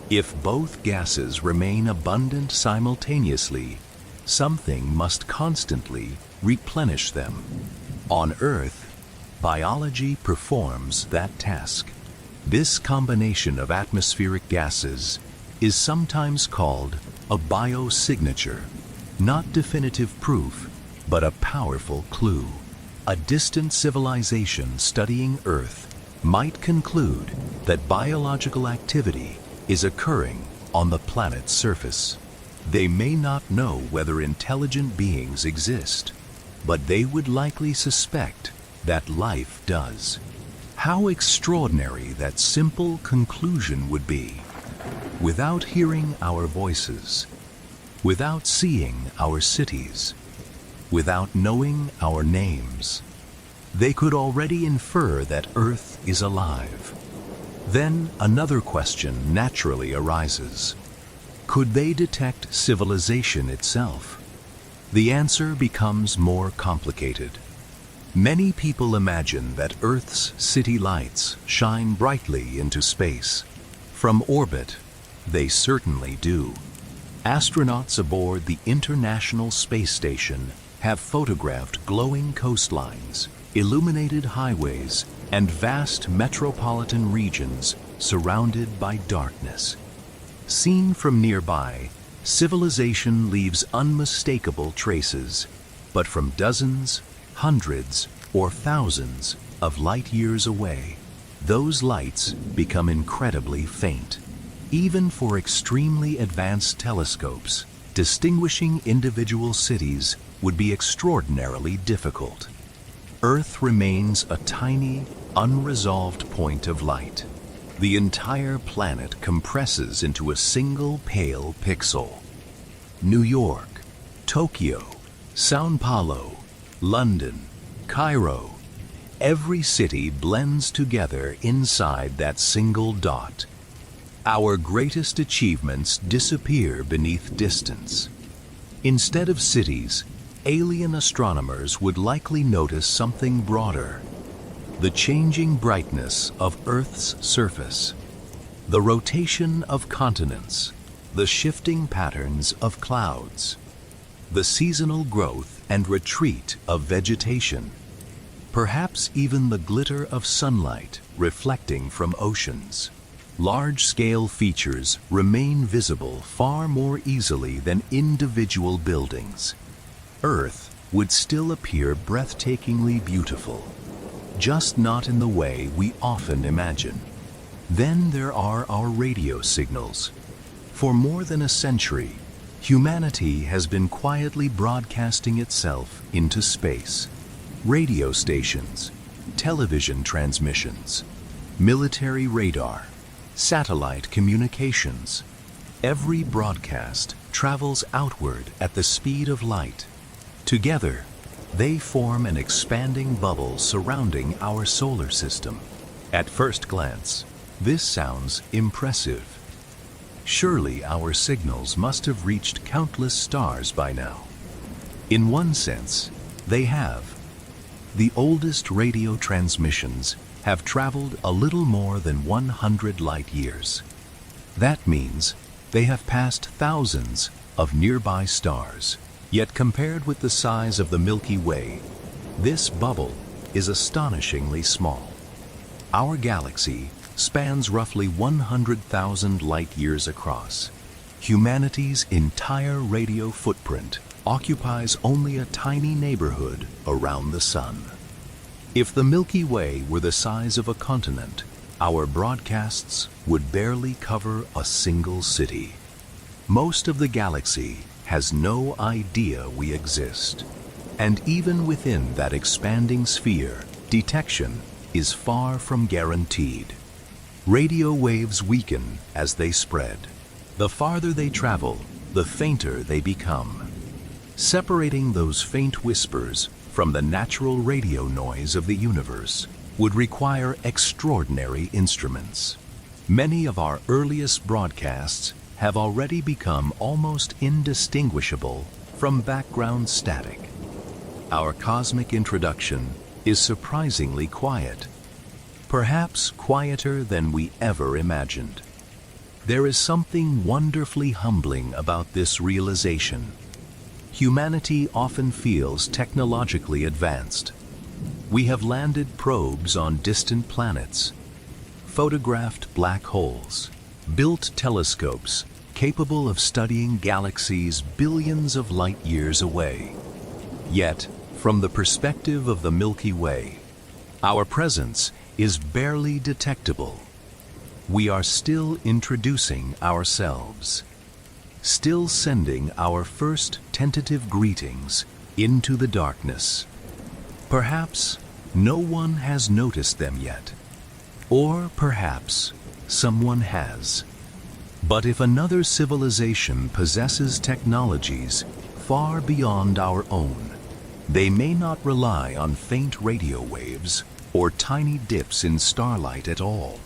If both gases remain abundant simultaneously, something must constantly replenish them. On Earth, biology performs that task. This combination of atmospheric gases is sometimes called a biosignature, not definitive proof, but a powerful clue. A distant civilization studying Earth might conclude that biological activity is occurring on the planet's surface. They may not know whether intelligent beings exist, but they would likely suspect that life does. How extraordinary that simple conclusion would be. Without hearing our voices, without seeing our cities, without knowing our names, they could already infer that Earth is alive. Then another question naturally arises. Could they detect civilization itself? The answer becomes more complicated. Many people imagine that Earth's city lights shine brightly into space. From orbit, they certainly do. Astronauts aboard the International Space Station have photographed glowing coastlines, illuminated highways, and vast metropolitan regions surrounded by darkness. Seen from nearby, civilization leaves unmistakable traces, but from dozens, hundreds, or thousands of light years away, those lights become incredibly faint. Even for extremely advanced telescopes, distinguishing individual cities would be extraordinarily difficult. Earth remains a tiny, unresolved point of light. The entire planet compresses into a single pale pixel. New York, Tokyo, São Paulo, London, Cairo. Every city blends together inside that single dot. Our greatest achievements disappear beneath distance. Instead of cities, alien astronomers would likely notice something broader: the changing brightness of Earth's surface, the rotation of continents, the shifting patterns of clouds, the seasonal growth and retreat of vegetation, perhaps even the glitter of sunlight reflecting from oceans. Large-scale features remain visible far more easily than individual buildings. Earth would still appear breathtakingly beautiful, just not in the way we often imagine. Then there are our radio signals. For more than a century, humanity has been quietly broadcasting itself into space. Radio stations, television transmissions, military radar, satellite communications. Every broadcast travels outward at the speed of light. Together, they form an expanding bubble surrounding our solar system. At first glance, this sounds impressive. Surely our signals must have reached countless stars by now. In one sense, they have. The oldest radio transmissions have traveled a little more than 100 light years. That means they have passed thousands of nearby stars. Yet compared with the size of the Milky Way, this bubble is astonishingly small. Our galaxy spans roughly 100,000 light years across. Humanity's entire radio footprint occupies only a tiny neighborhood around the sun. If the Milky Way were the size of a continent, our broadcasts would barely cover a single city. Most of the galaxy has no idea we exist. And even within that expanding sphere, detection is far from guaranteed. Radio waves weaken as they spread. The farther they travel, the fainter they become. Separating those faint whispers from the natural radio noise of the universe would require extraordinary instruments. Many of our earliest broadcasts have already become almost indistinguishable from background static. Our cosmic introduction is surprisingly quiet, perhaps quieter than we ever imagined. There is something wonderfully humbling about this realization. Humanity often feels technologically advanced. We have landed probes on distant planets, photographed black holes, built telescopes capable of studying galaxies billions of light years away. Yet, from the perspective of the Milky Way, our presence is barely detectable. We are still introducing ourselves, still sending our first tentative greetings into the darkness. Perhaps no one has noticed them yet, or perhaps someone has. But if another civilization possesses technologies far beyond our own, they may not rely on faint radio waves or tiny dips in starlight at all.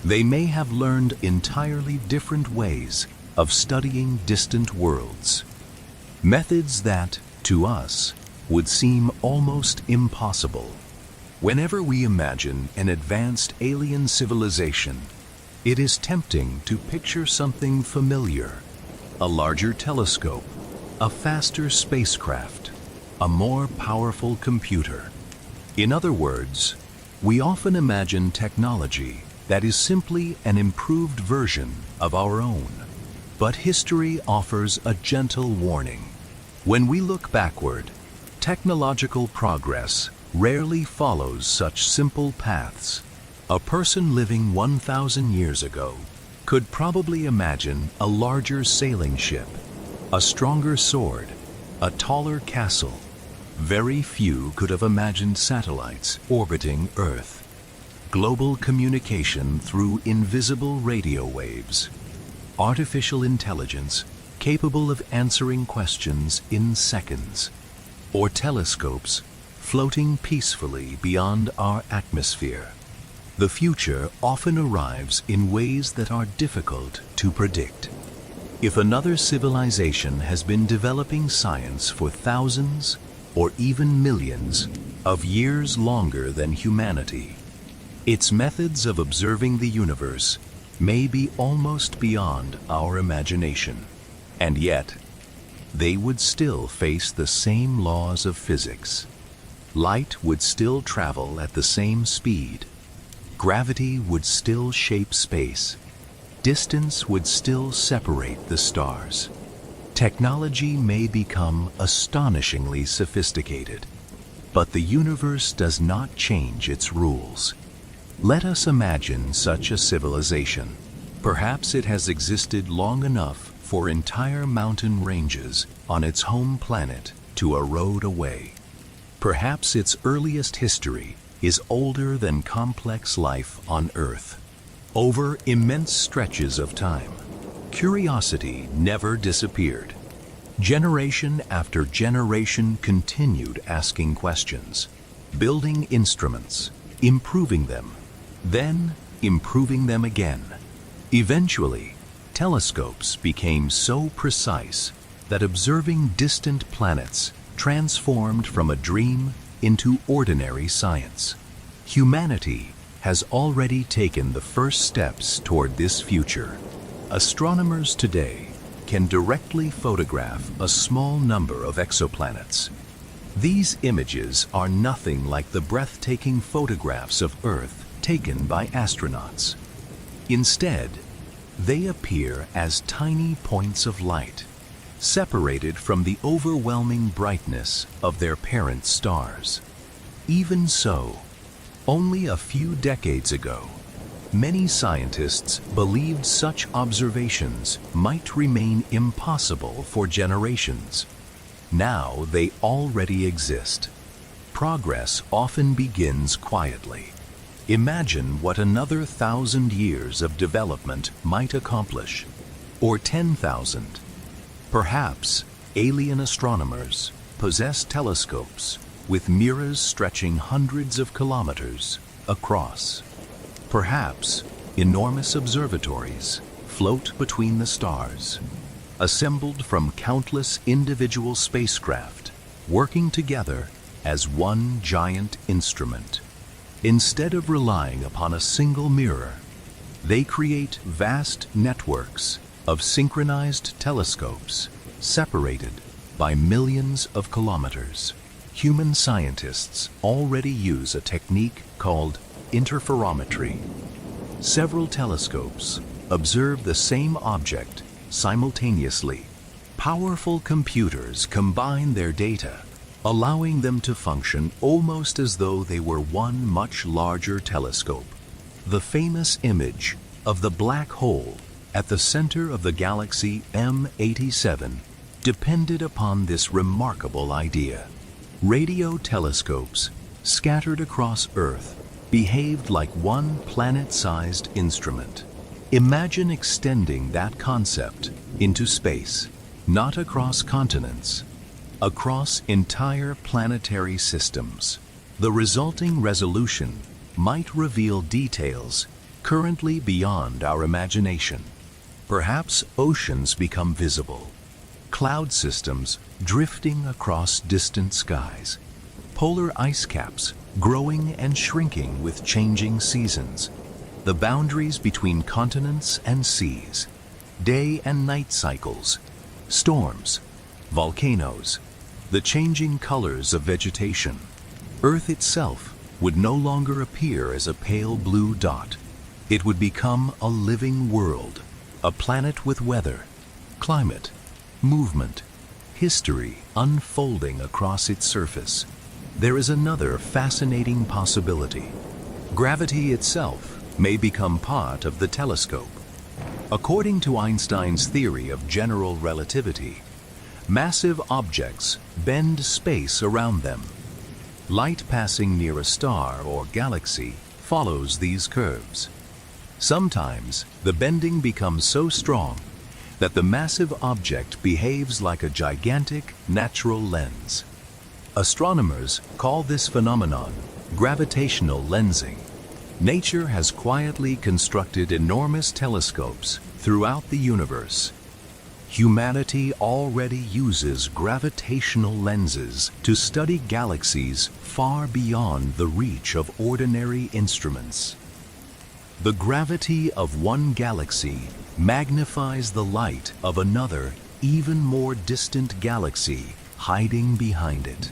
They may have learned entirely different ways of studying distant worlds, methods that, to us, would seem almost impossible. Whenever we imagine an advanced alien civilization, it is tempting to picture something familiar: a larger telescope, a faster spacecraft, a more powerful computer. In other words, we often imagine technology that is simply an improved version of our own. But history offers a gentle warning. When we look backward, technological progress rarely follows such simple paths. A person living 1,000 years ago could probably imagine a larger sailing ship, a stronger sword, a taller castle. Very few could have imagined satellites orbiting Earth, global communication through invisible radio waves, artificial intelligence capable of answering questions in seconds. or telescopes floating peacefully beyond our atmosphere. The future often arrives in ways that are difficult to predict. If another civilization has been developing science for thousands or even millions of years longer than humanity, its methods of observing the universe may be almost beyond our imagination. And yet, they would still face the same laws of physics. Light would still travel at the same speed. Gravity would still shape space. Distance would still separate the stars. Technology may become astonishingly sophisticated, but the universe does not change its rules. Let us imagine such a civilization. Perhaps it has existed long enough for entire mountain ranges on its home planet to erode away. Perhaps its earliest history is older than complex life on Earth. Over immense stretches of time, curiosity never disappeared. Generation after generation continued asking questions, building instruments, improving them, then improving them again. Eventually, telescopes became so precise that observing distant planets transformed from a dream into ordinary science. Humanity has already taken the first steps toward this future. Astronomers today can directly photograph a small number of exoplanets. These images are nothing like the breathtaking photographs of Earth taken by astronauts. Instead, they appear as tiny points of light, separated from the overwhelming brightness of their parent stars. Even so, only a few decades ago, many scientists believed such observations might remain impossible for generations. Now they already exist. Progress often begins quietly. Imagine what another 1,000 years of development might accomplish, or 10,000. Perhaps alien astronomers possess telescopes with mirrors stretching hundreds of kilometers across. Perhaps enormous observatories float between the stars, assembled from countless individual spacecraft, working together as one giant instrument. Instead of relying upon a single mirror, they create vast networks of synchronized telescopes separated by millions of kilometers. Human scientists already use a technique called interferometry. Several telescopes observe the same object simultaneously. Powerful computers combine their data, allowing them to function almost as though they were one much larger telescope. The famous image of the black hole at the center of the galaxy M87 depended upon this remarkable idea. Radio telescopes scattered across Earth behaved like one planet-sized instrument. Imagine extending that concept into space, not across continents, across entire planetary systems. The resulting resolution might reveal details currently beyond our imagination. Perhaps oceans become visible, cloud systems drifting across distant skies, polar ice caps growing and shrinking with changing seasons, the boundaries between continents and seas, day and night cycles, storms, volcanoes, the changing colors of vegetation. Earth itself would no longer appear as a pale blue dot. It would become a living world, a planet with weather, climate, movement, history unfolding across its surface. There is another fascinating possibility. Gravity itself may become part of the telescope. According to Einstein's theory of general relativity, massive objects bend space around them. Light passing near a star or galaxy follows these curves. Sometimes the bending becomes so strong that the massive object behaves like a gigantic natural lens. Astronomers call this phenomenon gravitational lensing. Nature has quietly constructed enormous telescopes throughout the universe. Humanity already uses gravitational lenses to study galaxies far beyond the reach of ordinary instruments. The gravity of one galaxy magnifies the light of another, even more distant galaxy hiding behind it.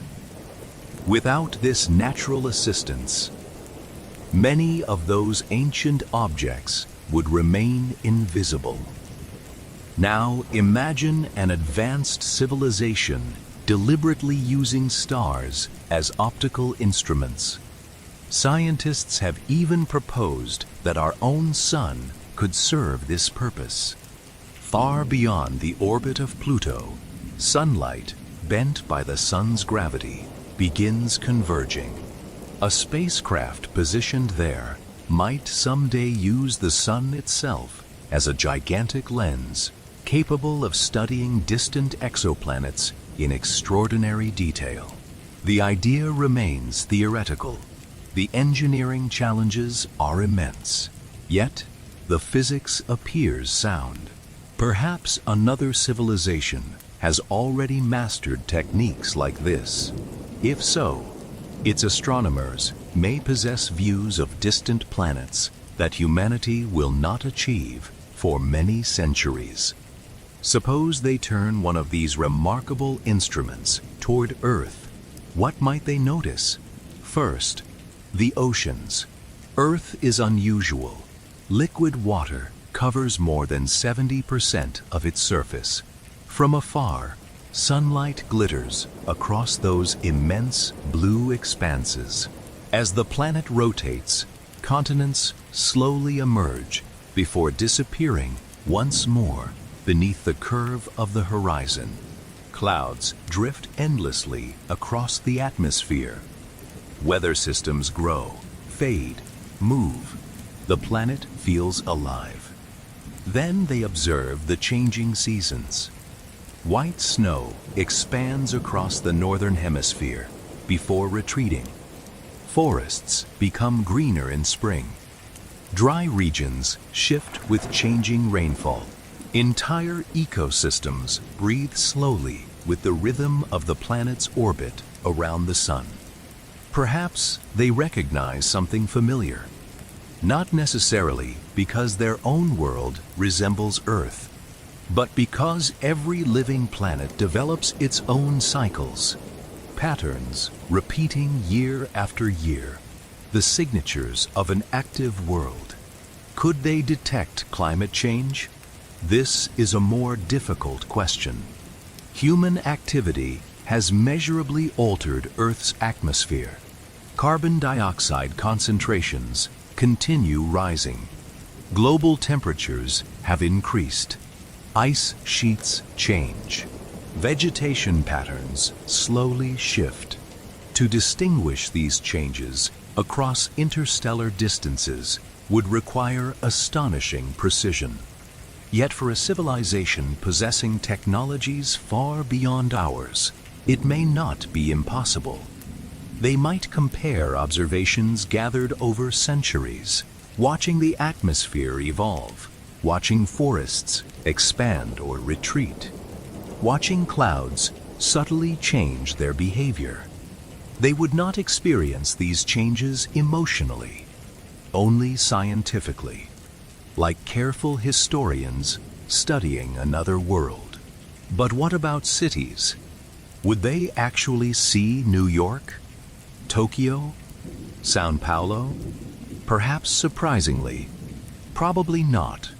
Without this natural assistance, many of those ancient objects would remain invisible. Now imagine an advanced civilization deliberately using stars as optical instruments. Scientists have even proposed that our own sun could serve this purpose. Far beyond the orbit of Pluto, sunlight, bent by the sun's gravity, begins converging. A spacecraft positioned there might someday use the sun itself as a gigantic lens, capable of studying distant exoplanets in extraordinary detail. The idea remains theoretical. The engineering challenges are immense. Yet, the physics appears sound. Perhaps another civilization has already mastered techniques like this. If so, its astronomers may possess views of distant planets that humanity will not achieve for many centuries. Suppose they turn one of these remarkable instruments toward Earth. What might they notice? First, the oceans. Earth is unusual. Liquid water covers more than 70% of its surface. From afar, sunlight glitters across those immense blue expanses. As the planet rotates, continents slowly emerge before disappearing once more beneath the curve of the horizon. Clouds drift endlessly across the atmosphere. Weather systems grow, fade, move. The planet feels alive. Then they observe the changing seasons. White snow expands across the northern hemisphere before retreating. Forests become greener in spring. Dry regions shift with changing rainfall. Entire ecosystems breathe slowly with the rhythm of the planet's orbit around the sun. Perhaps they recognize something familiar, not necessarily because their own world resembles Earth, but because every living planet develops its own cycles, patterns repeating year after year, the signatures of an active world. Could they detect climate change? This is a more difficult question. Human activity has measurably altered Earth's atmosphere. Carbon dioxide concentrations continue rising. Global temperatures have increased. Ice sheets change. Vegetation patterns slowly shift. To distinguish these changes across interstellar distances would require astonishing precision. Yet for a civilization possessing technologies far beyond ours, it may not be impossible. They might compare observations gathered over centuries, watching the atmosphere evolve, watching forests expand or retreat, watching clouds subtly change their behavior. They would not experience these changes emotionally, only scientifically, like careful historians studying another world. But what about cities? Would they actually see New York, Tokyo, Sao Paulo? Perhaps surprisingly, probably not.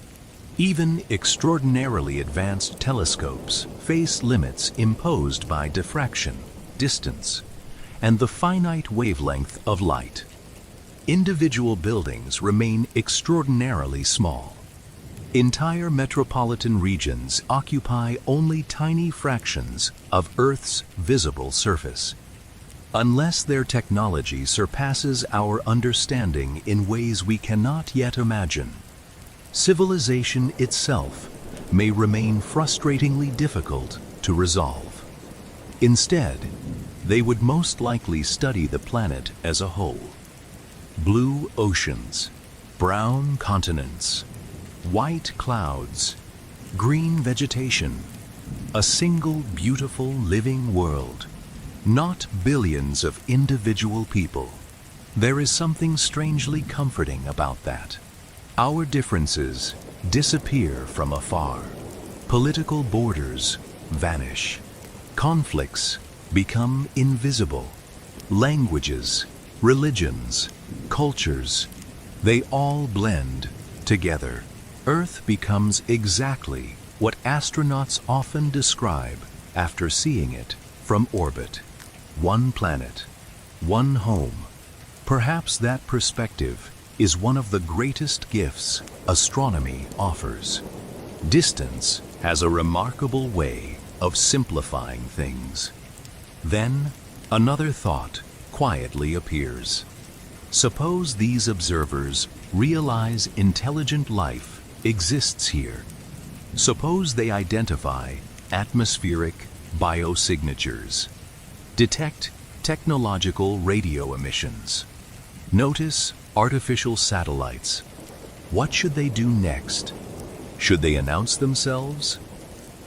Even extraordinarily advanced telescopes face limits imposed by diffraction, distance, and the finite wavelength of light. Individual buildings remain extraordinarily small. Entire metropolitan regions occupy only tiny fractions of Earth's visible surface. Unless their technology surpasses our understanding in ways we cannot yet imagine, civilization itself may remain frustratingly difficult to resolve. Instead, they would most likely study the planet as a whole. Blue oceans, brown continents, white clouds, green vegetation, a single beautiful living world, not billions of individual people. There is something strangely comforting about that. Our differences disappear from afar. Political borders vanish. Conflicts become invisible. Languages, religions, cultures, they all blend together. Earth becomes exactly what astronauts often describe after seeing it from orbit. One planet, one home. Perhaps that perspective is one of the greatest gifts astronomy offers. Distance has a remarkable way of simplifying things. Then, another thought quietly appears. Suppose these observers realize intelligent life exists here. Suppose they identify atmospheric biosignatures, detect technological radio emissions, notice artificial satellites. What should they do next? Should they announce themselves?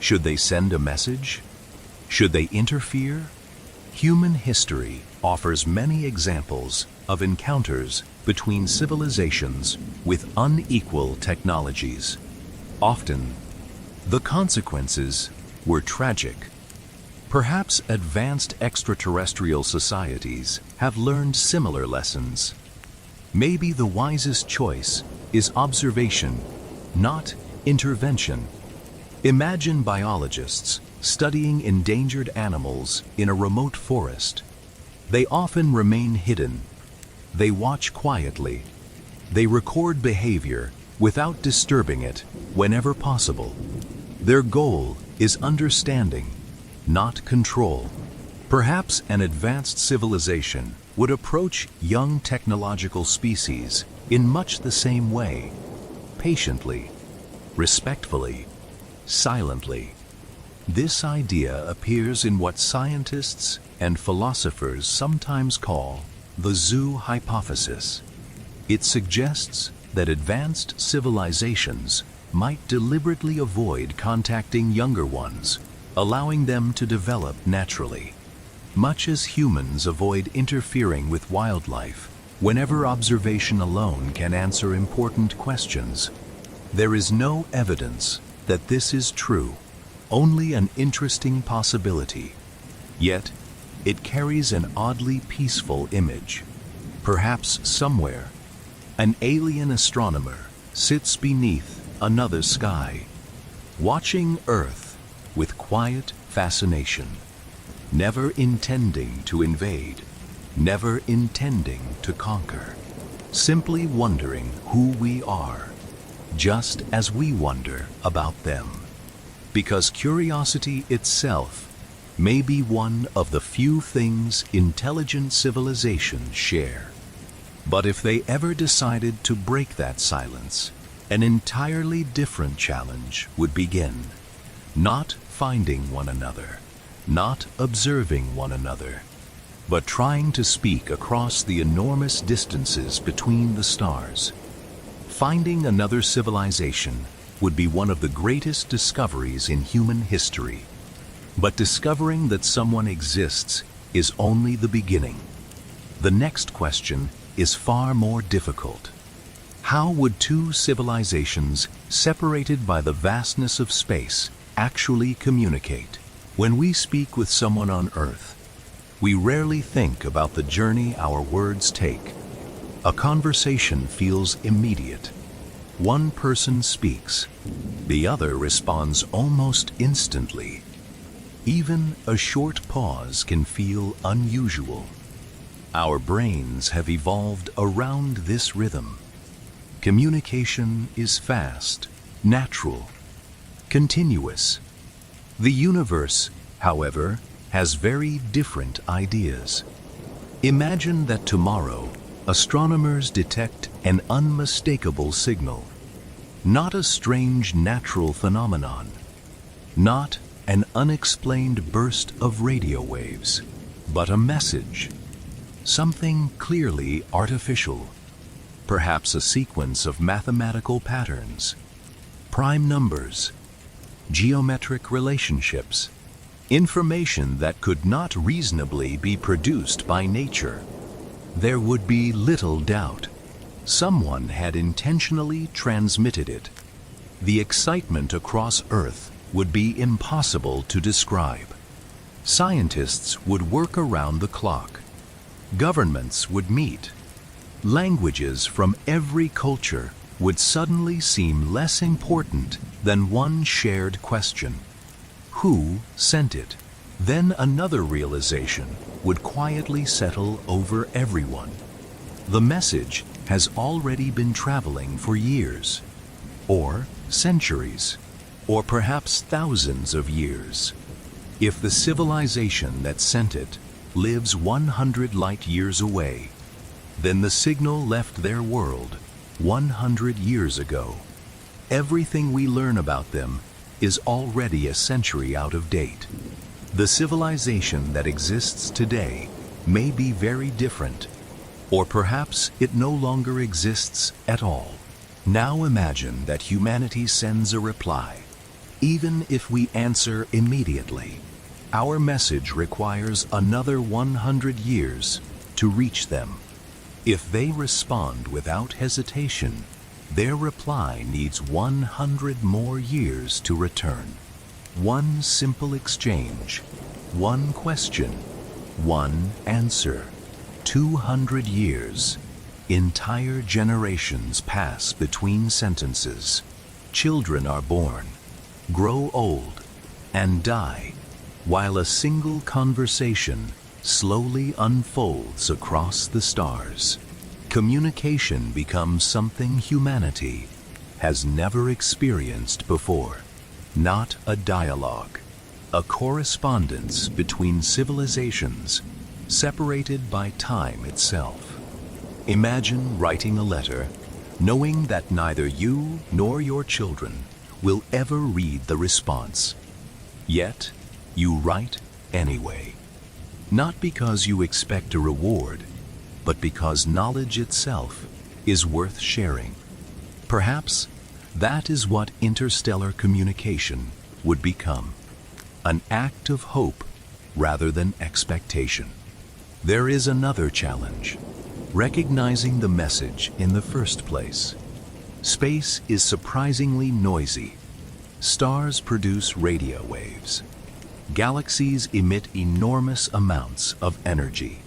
Should they send a message? Should they interfere? Human history offers many examples of encounters between civilizations with unequal technologies. Often, the consequences were tragic. Perhaps advanced extraterrestrial societies have learned similar lessons. Maybe the wisest choice is observation, not intervention. Imagine biologists studying endangered animals in a remote forest. They often remain hidden. They watch quietly. They record behavior without disturbing it whenever possible. Their goal is understanding, not control. Perhaps an advanced civilization would approach young technological species in much the same way, patiently, respectfully, silently. This idea appears in what scientists and philosophers sometimes call the zoo hypothesis. It suggests that advanced civilizations might deliberately avoid contacting younger ones, allowing them to develop naturally. Much as humans avoid interfering with wildlife whenever observation alone can answer important questions. There is no evidence that this is true, only an interesting possibility. Yet, it carries an oddly peaceful image. Perhaps somewhere, an alien astronomer sits beneath another sky, watching Earth with quiet fascination, never intending to invade, never intending to conquer, simply wondering who we are, just as we wonder about them. Because curiosity itself may be one of the few things intelligent civilizations share. But if they ever decided to break that silence, an entirely different challenge would begin. Not finding one another, not observing one another, but trying to speak across the enormous distances between the stars. Finding another civilization would be one of the greatest discoveries in human history. But discovering that someone exists is only the beginning. The next question is far more difficult. How would two civilizations separated by the vastness of space actually communicate? When we speak with someone on Earth, we rarely think about the journey our words take. A conversation feels immediate. One person speaks, the other responds almost instantly. Even a short pause can feel unusual. Our brains have evolved around this rhythm. Communication is fast, natural, continuous. The universe, however, has very different ideas. Imagine that tomorrow, astronomers detect an unmistakable signal. Not a strange natural phenomenon. Not an unexplained burst of radio waves. but a message. Something clearly artificial. Perhaps a sequence of mathematical patterns, prime numbers, geometric relationships, information that could not reasonably be produced by nature. There would be little doubt. Someone had intentionally transmitted it. The excitement across Earth would be impossible to describe. Scientists would work around the clock. Governments would meet. Languages from every culture would suddenly seem less important than one shared question. Who sent it? Then another realization would quietly settle over everyone. The message has already been traveling for years, or centuries, or perhaps thousands of years. If the civilization that sent it lives 100 light years away, then the signal left their world 100 years ago. Everything we learn about them is already a century out of date. The civilization that exists today may be very different, or perhaps it no longer exists at all. Now imagine that humanity sends a reply. Even if we answer immediately, our message requires another 100 years to reach them. If they respond without hesitation, their reply needs 100 more years to return. One simple exchange, one question, one answer. 200 years. Entire generations pass between sentences. Children are born, grow old, and die, while a single conversation slowly unfolds across the stars. Communication becomes something humanity has never experienced before. Not a dialogue, a correspondence between civilizations separated by time itself. Imagine writing a letter, knowing that neither you nor your children will ever read the response. Yet, you write anyway. Not because you expect a reward, but because knowledge itself is worth sharing. Perhaps that is what interstellar communication would become. An act of hope rather than expectation. There is another challenge: recognizing the message in the first place. Space is surprisingly noisy. Stars produce radio waves. Galaxies emit enormous amounts of energy.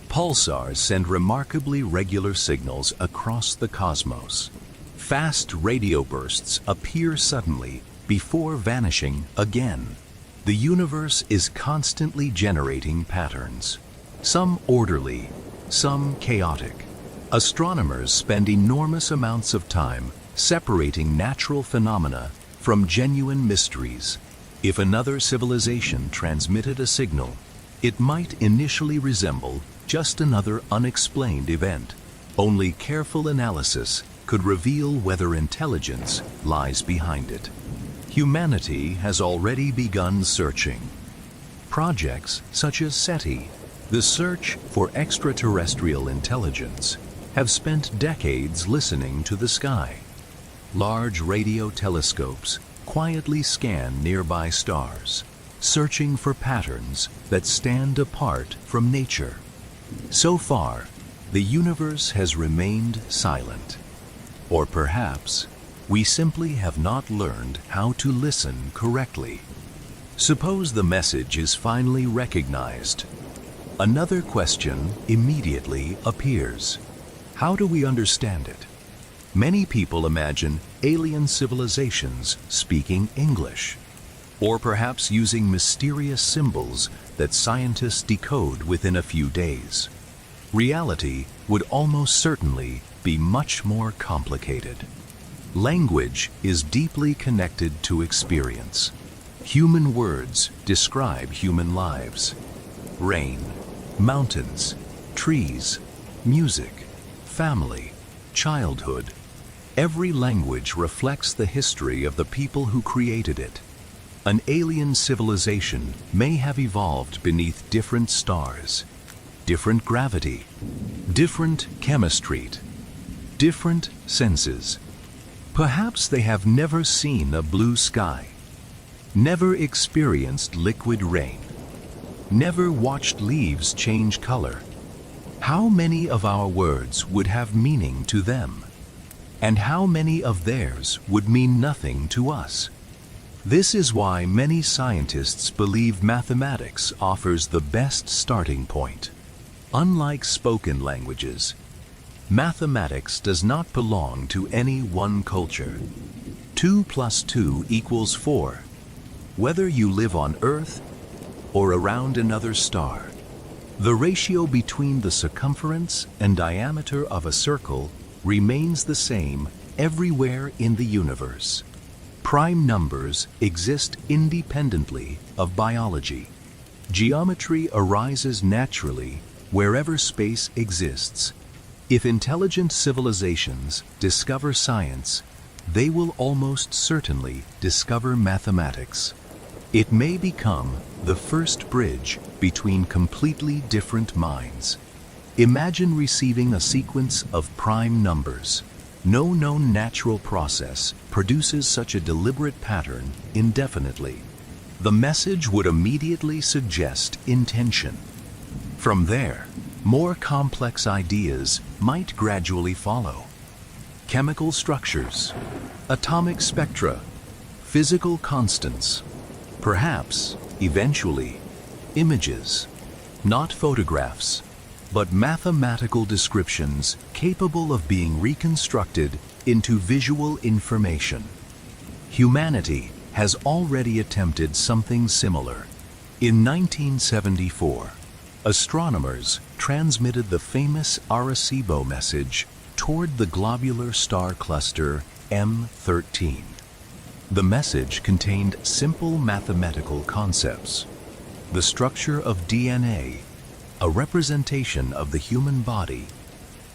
Pulsars send remarkably regular signals across the cosmos. Fast radio bursts appear suddenly before vanishing again. The universe is constantly generating patterns, some orderly, some chaotic. Astronomers spend enormous amounts of time separating natural phenomena from genuine mysteries. If another civilization transmitted a signal, it might initially resemble just another unexplained event. Only careful analysis could reveal whether intelligence lies behind it. Humanity has already begun searching. Projects such as SETI, the search for extraterrestrial intelligence, have spent decades listening to the sky. Large radio telescopes quietly scan nearby stars, searching for patterns that stand apart from nature. So far, the universe has remained silent. Or perhaps, we simply have not learned how to listen correctly. Suppose the message is finally recognized. Another question immediately appears. How do we understand it? Many people imagine alien civilizations speaking English, or perhaps using mysterious symbols that scientists decode within a few days. Reality would almost certainly be much more complicated. Language is deeply connected to experience. Human words describe human lives. Rain, mountains, trees, music, family, childhood. Every language reflects the history of the people who created it. An alien civilization may have evolved beneath different stars, different gravity, different chemistry, different senses. Perhaps they have never seen a blue sky, never experienced liquid rain, never watched leaves change color. How many of our words would have meaning to them? And how many of theirs would mean nothing to us? This is why many scientists believe mathematics offers the best starting point. Unlike spoken languages, mathematics does not belong to any one culture. 2 + 2 = 4. Whether you live on Earth or around another star, the ratio between the circumference and diameter of a circle remains the same everywhere in the universe. Prime numbers exist independently of biology. Geometry arises naturally wherever space exists. If intelligent civilizations discover science, they will almost certainly discover mathematics. It may become the first bridge between completely different minds. Imagine receiving a sequence of prime numbers. No known natural process produces such a deliberate pattern indefinitely. The message would immediately suggest intention. From there, more complex ideas might gradually follow. Chemical structures, atomic spectra, physical constants, perhaps, eventually, images, not photographs, but mathematical descriptions capable of being reconstructed into visual information. Humanity has already attempted something similar. In 1974, astronomers transmitted the famous Arecibo message toward the globular star cluster M13. The message contained simple mathematical concepts: the structure of DNA, a representation of the human body,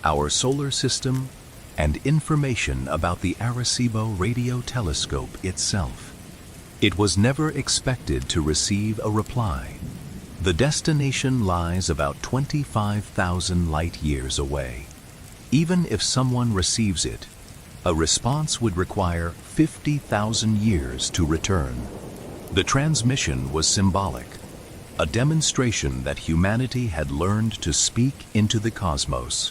our solar system, and information about the Arecibo radio telescope itself. It was never expected to receive a reply. The destination lies about 25,000 light-years away. Even if someone receives it, a response would require 50,000 years to return. The transmission was symbolic, a demonstration that humanity had learned to speak into the cosmos.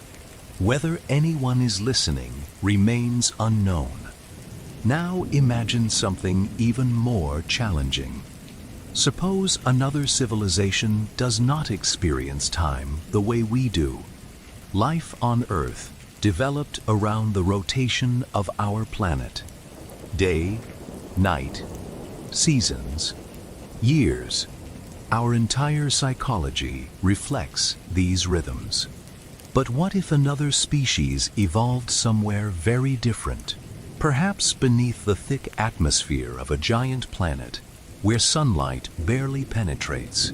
Whether anyone is listening remains unknown. Now imagine something even more challenging. Suppose another civilization does not experience time the way we do. Life on Earth developed around the rotation of our planet. Day, night, seasons, years. Our entire psychology reflects these rhythms. But what if another species evolved somewhere very different? Perhaps beneath the thick atmosphere of a giant planet, where sunlight barely penetrates.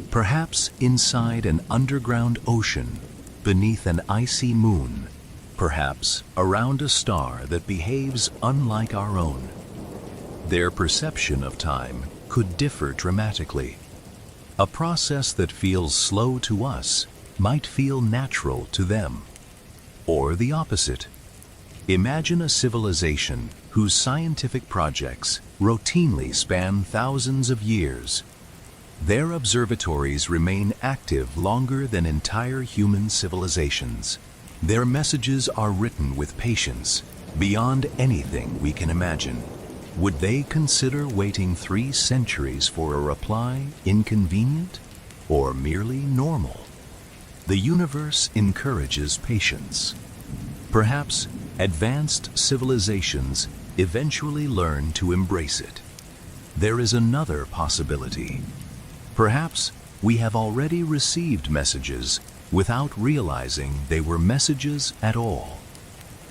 Perhaps inside an underground ocean, beneath an icy moon. Perhaps around a star that behaves unlike our own. Their perception of time could differ dramatically. A process that feels slow to us might feel natural to them. Or the opposite. Imagine a civilization whose scientific projects routinely span thousands of years. Their observatories remain active longer than entire human civilizations. Their messages are written with patience, beyond anything we can imagine. Would they consider waiting 3 centuries for a reply inconvenient or merely normal? The universe encourages patience. Perhaps advanced civilizations eventually learn to embrace it. There is another possibility. Perhaps we have already received messages without realizing they were messages at all.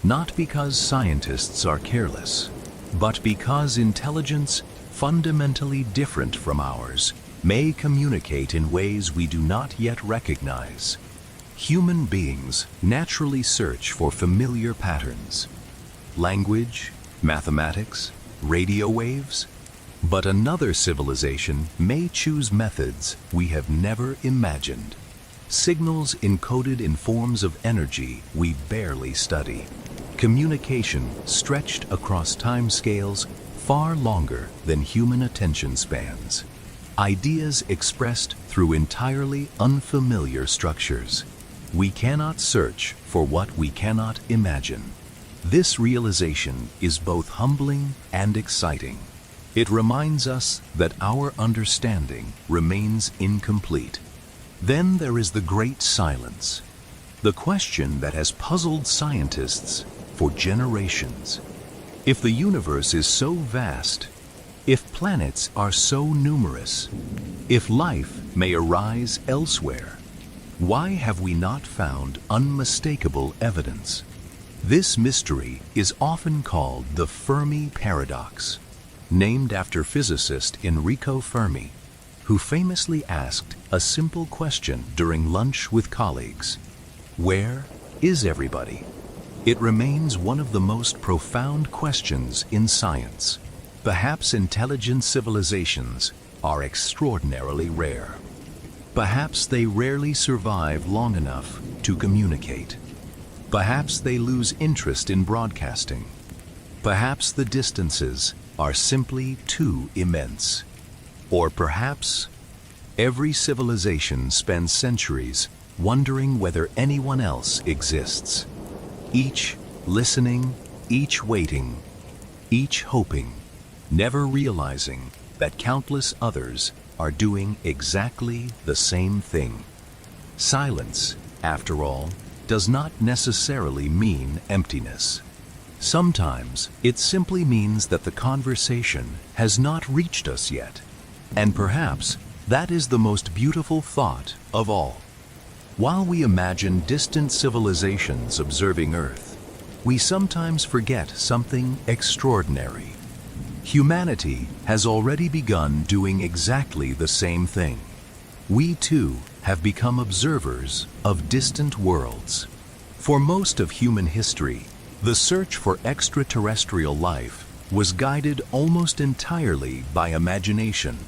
Not because scientists are careless, but because intelligence fundamentally different from ours may communicate in ways we do not yet recognize. Human beings naturally search for familiar patterns. Language, mathematics, radio waves. But another civilization may choose methods we have never imagined. Signals encoded in forms of energy we barely study. Communication stretched across timescales far longer than human attention spans. Ideas expressed through entirely unfamiliar structures. We cannot search for what we cannot imagine. This realization is both humbling and exciting. It reminds us that our understanding remains incomplete. Then there is the great silence, the question that has puzzled scientists for generations. If the universe is so vast, if planets are so numerous, if life may arise elsewhere, why have we not found unmistakable evidence? This mystery is often called the Fermi paradox, named after physicist Enrico Fermi, who famously asked a simple question during lunch with colleagues: where is everybody? It remains one of the most profound questions in science. Perhaps intelligent civilizations are extraordinarily rare. Perhaps they rarely survive long enough to communicate. Perhaps they lose interest in broadcasting. Perhaps the distances are simply too immense. Or perhaps every civilization spends centuries wondering whether anyone else exists. Each listening, each waiting, each hoping, never realizing that countless others are doing exactly the same thing. Silence, after all, does not necessarily mean emptiness. Sometimes it simply means that the conversation has not reached us yet. And perhaps that is the most beautiful thought of all. While we imagine distant civilizations observing Earth, we sometimes forget something extraordinary. Humanity has already begun doing exactly the same thing. We too have become observers of distant worlds. For most of human history, the search for extraterrestrial life was guided almost entirely by imagination.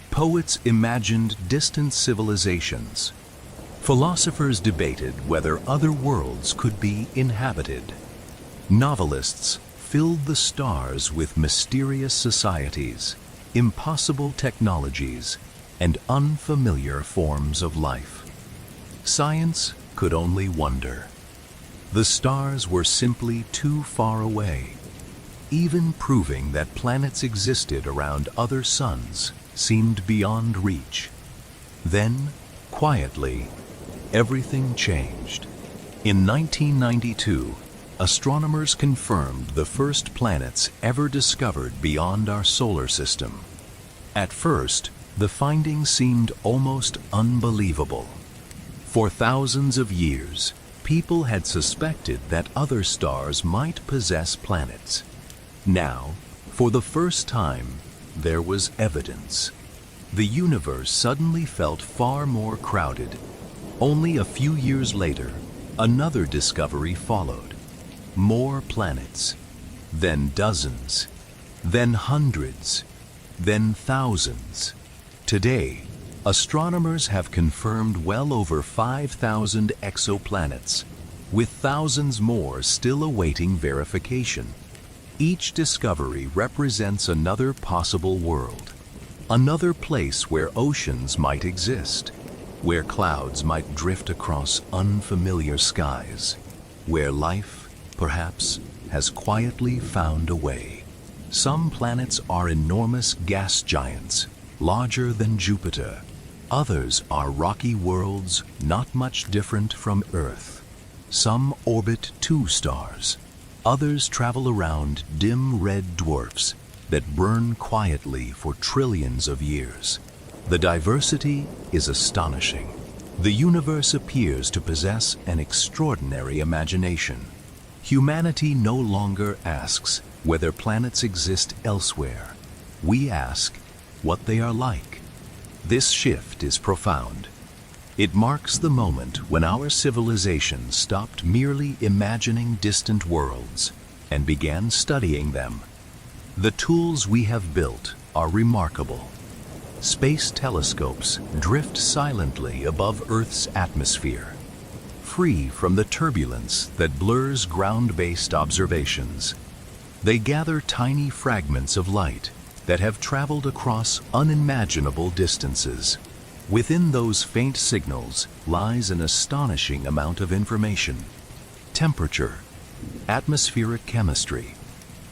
Poets imagined distant civilizations. Philosophers debated whether other worlds could be inhabited. Novelists filled the stars with mysterious societies, impossible technologies, and unfamiliar forms of life. Science could only wonder. The stars were simply too far away. Even proving that planets existed around other suns seemed beyond reach. Then, quietly, everything changed. In 1992, astronomers confirmed the first planets ever discovered beyond our solar system. At first, the findings seemed almost unbelievable. For thousands of years, people had suspected that other stars might possess planets. Now, for the first time, there was evidence. The universe suddenly felt far more crowded. Only a few years later, another discovery followed. More planets, then dozens, then hundreds, then thousands. Today, astronomers have confirmed well over 5,000 exoplanets, with thousands more still awaiting verification. Each discovery represents another possible world, another place where oceans might exist, where clouds might drift across unfamiliar skies, where life, perhaps, has quietly found a way. Some planets are enormous gas giants, larger than Jupiter. Others are rocky worlds not much different from Earth. Some orbit two stars. Others travel around dim red dwarfs that burn quietly for trillions of years. The diversity is astonishing. The universe appears to possess an extraordinary imagination. Humanity no longer asks whether planets exist elsewhere. We ask what they are like. This shift is profound. It marks the moment when our civilization stopped merely imagining distant worlds and began studying them. The tools we have built are remarkable. Space telescopes drift silently above Earth's atmosphere, free from the turbulence that blurs ground-based observations. They gather tiny fragments of light that have traveled across unimaginable distances. Within those faint signals lies an astonishing amount of information. Temperature, atmospheric chemistry,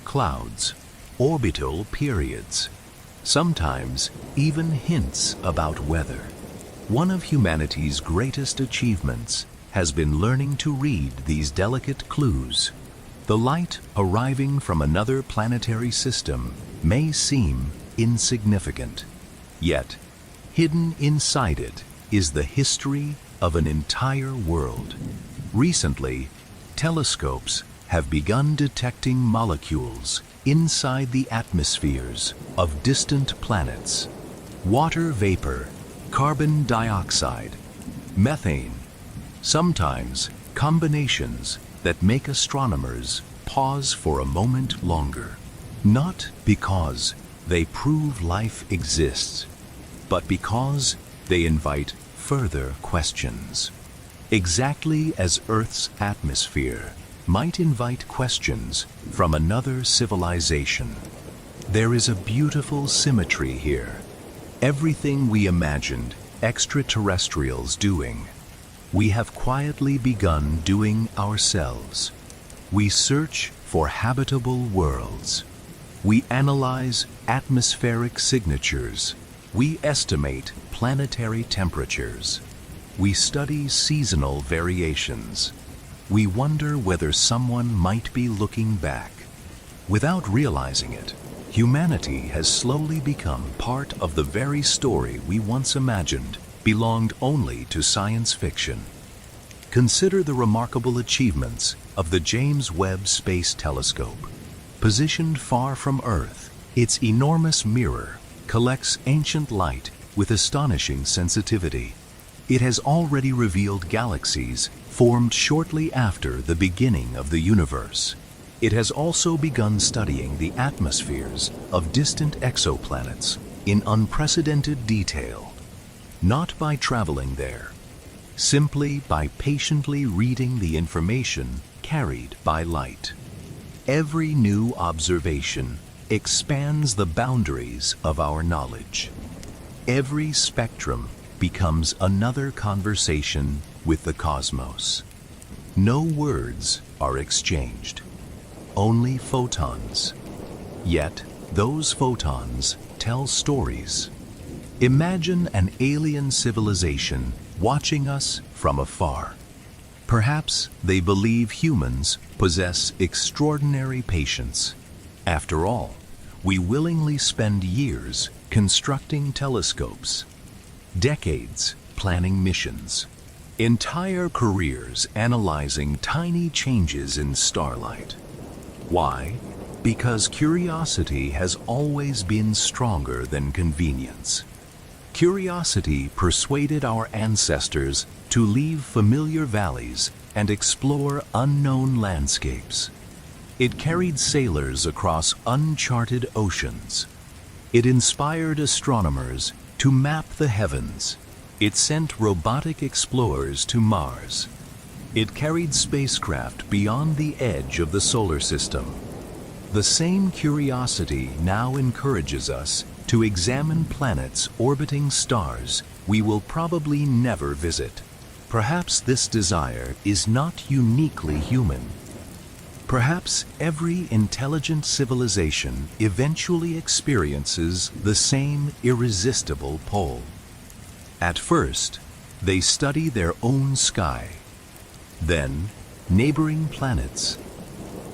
clouds, orbital periods, sometimes even hints about weather. One of humanity's greatest achievements has been learning to read these delicate clues. The light arriving from another planetary system may seem insignificant, yet hidden inside it is the history of an entire world. Recently, telescopes have begun detecting molecules inside the atmospheres of distant planets. Water vapor, carbon dioxide, methane, sometimes combinations that make astronomers pause for a moment longer. Not because they prove life exists, but because they invite further questions. Exactly as Earth's atmosphere might invite questions from another civilization. There is a beautiful symmetry here. Everything we imagined extraterrestrials doing, we have quietly begun doing ourselves. We search for habitable worlds. We analyze atmospheric signatures. We estimate planetary temperatures. We study seasonal variations. We wonder whether someone might be looking back. Without realizing it, humanity has slowly become part of the very story we once imagined belonged only to science fiction. Consider the remarkable achievements of the James Webb Space Telescope. Positioned far from Earth, its enormous mirror collects ancient light with astonishing sensitivity. It has already revealed galaxies formed shortly after the beginning of the universe. It has also begun studying the atmospheres of distant exoplanets in unprecedented detail. Not by traveling there, simply by patiently reading the information carried by light. Every new observation expands the boundaries of our knowledge. Every spectrum becomes another conversation with the cosmos. No words are exchanged, only photons. Yet those photons tell stories. Imagine an alien civilization watching us from afar. Perhaps they believe humans possess extraordinary patience. After all, we willingly spend years constructing telescopes, decades planning missions, entire careers analyzing tiny changes in starlight. Why? Because curiosity has always been stronger than convenience. Curiosity persuaded our ancestors to leave familiar valleys and explore unknown landscapes. It carried sailors across uncharted oceans. It inspired astronomers to map the heavens. It sent robotic explorers to Mars. It carried spacecraft beyond the edge of the solar system. The same curiosity now encourages us to examine planets orbiting stars we will probably never visit. Perhaps this desire is not uniquely human. Perhaps every intelligent civilization eventually experiences the same irresistible pull. At first, they study their own sky, then neighboring planets,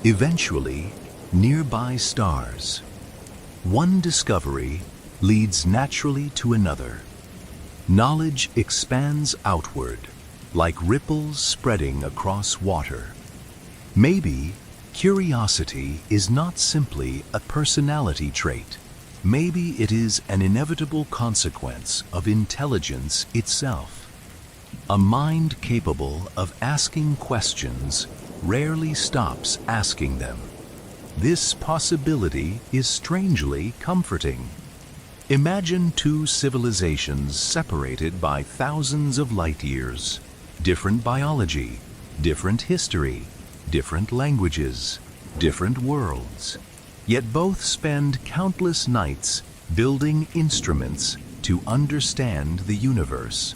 eventually nearby stars. One discovery leads naturally to another. Knowledge expands outward, like ripples spreading across water. Maybe curiosity is not simply a personality trait. Maybe it is an inevitable consequence of intelligence itself. A mind capable of asking questions rarely stops asking them. This possibility is strangely comforting. Imagine two civilizations separated by thousands of light years. Different biology, different history, different languages, different worlds. Yet both spend countless nights building instruments to understand the universe.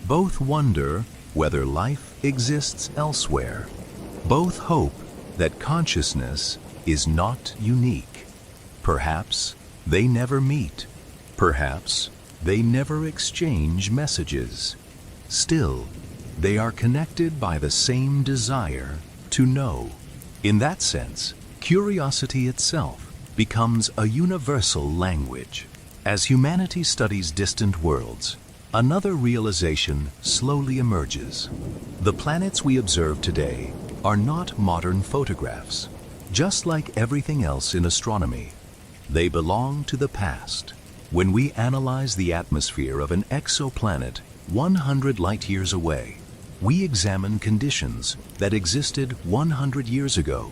Both wonder whether life exists elsewhere. Both hope that consciousness is not unique. Perhaps they never meet. Perhaps they never exchange messages. Still, they are connected by the same desire to know. In that sense, curiosity itself becomes a universal language. As humanity studies distant worlds, another realization slowly emerges. The planets we observe today are not modern photographs. Just like everything else in astronomy, they belong to the past. When we analyze the atmosphere of an exoplanet 100 light-years away, we examine conditions that existed 100 years ago.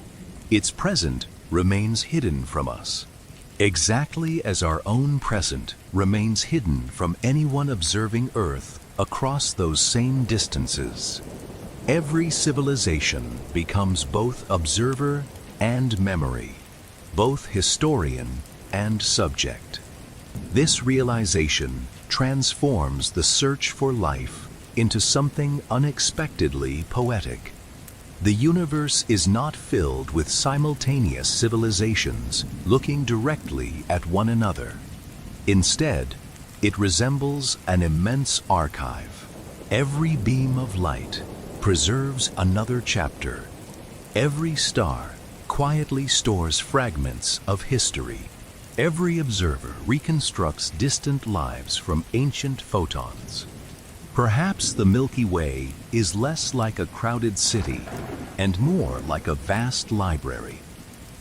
Its present remains hidden from us, exactly as our own present remains hidden from anyone observing Earth across those same distances. Every civilization becomes both observer and memory, both historian and subject. This realization transforms the search for life into something unexpectedly poetic. The universe is not filled with simultaneous civilizations looking directly at one another. Instead, it resembles an immense archive. Every beam of light preserves another chapter. Every star quietly stores fragments of history. Every observer reconstructs distant lives from ancient photons. Perhaps the Milky Way is less like a crowded city and more like a vast library.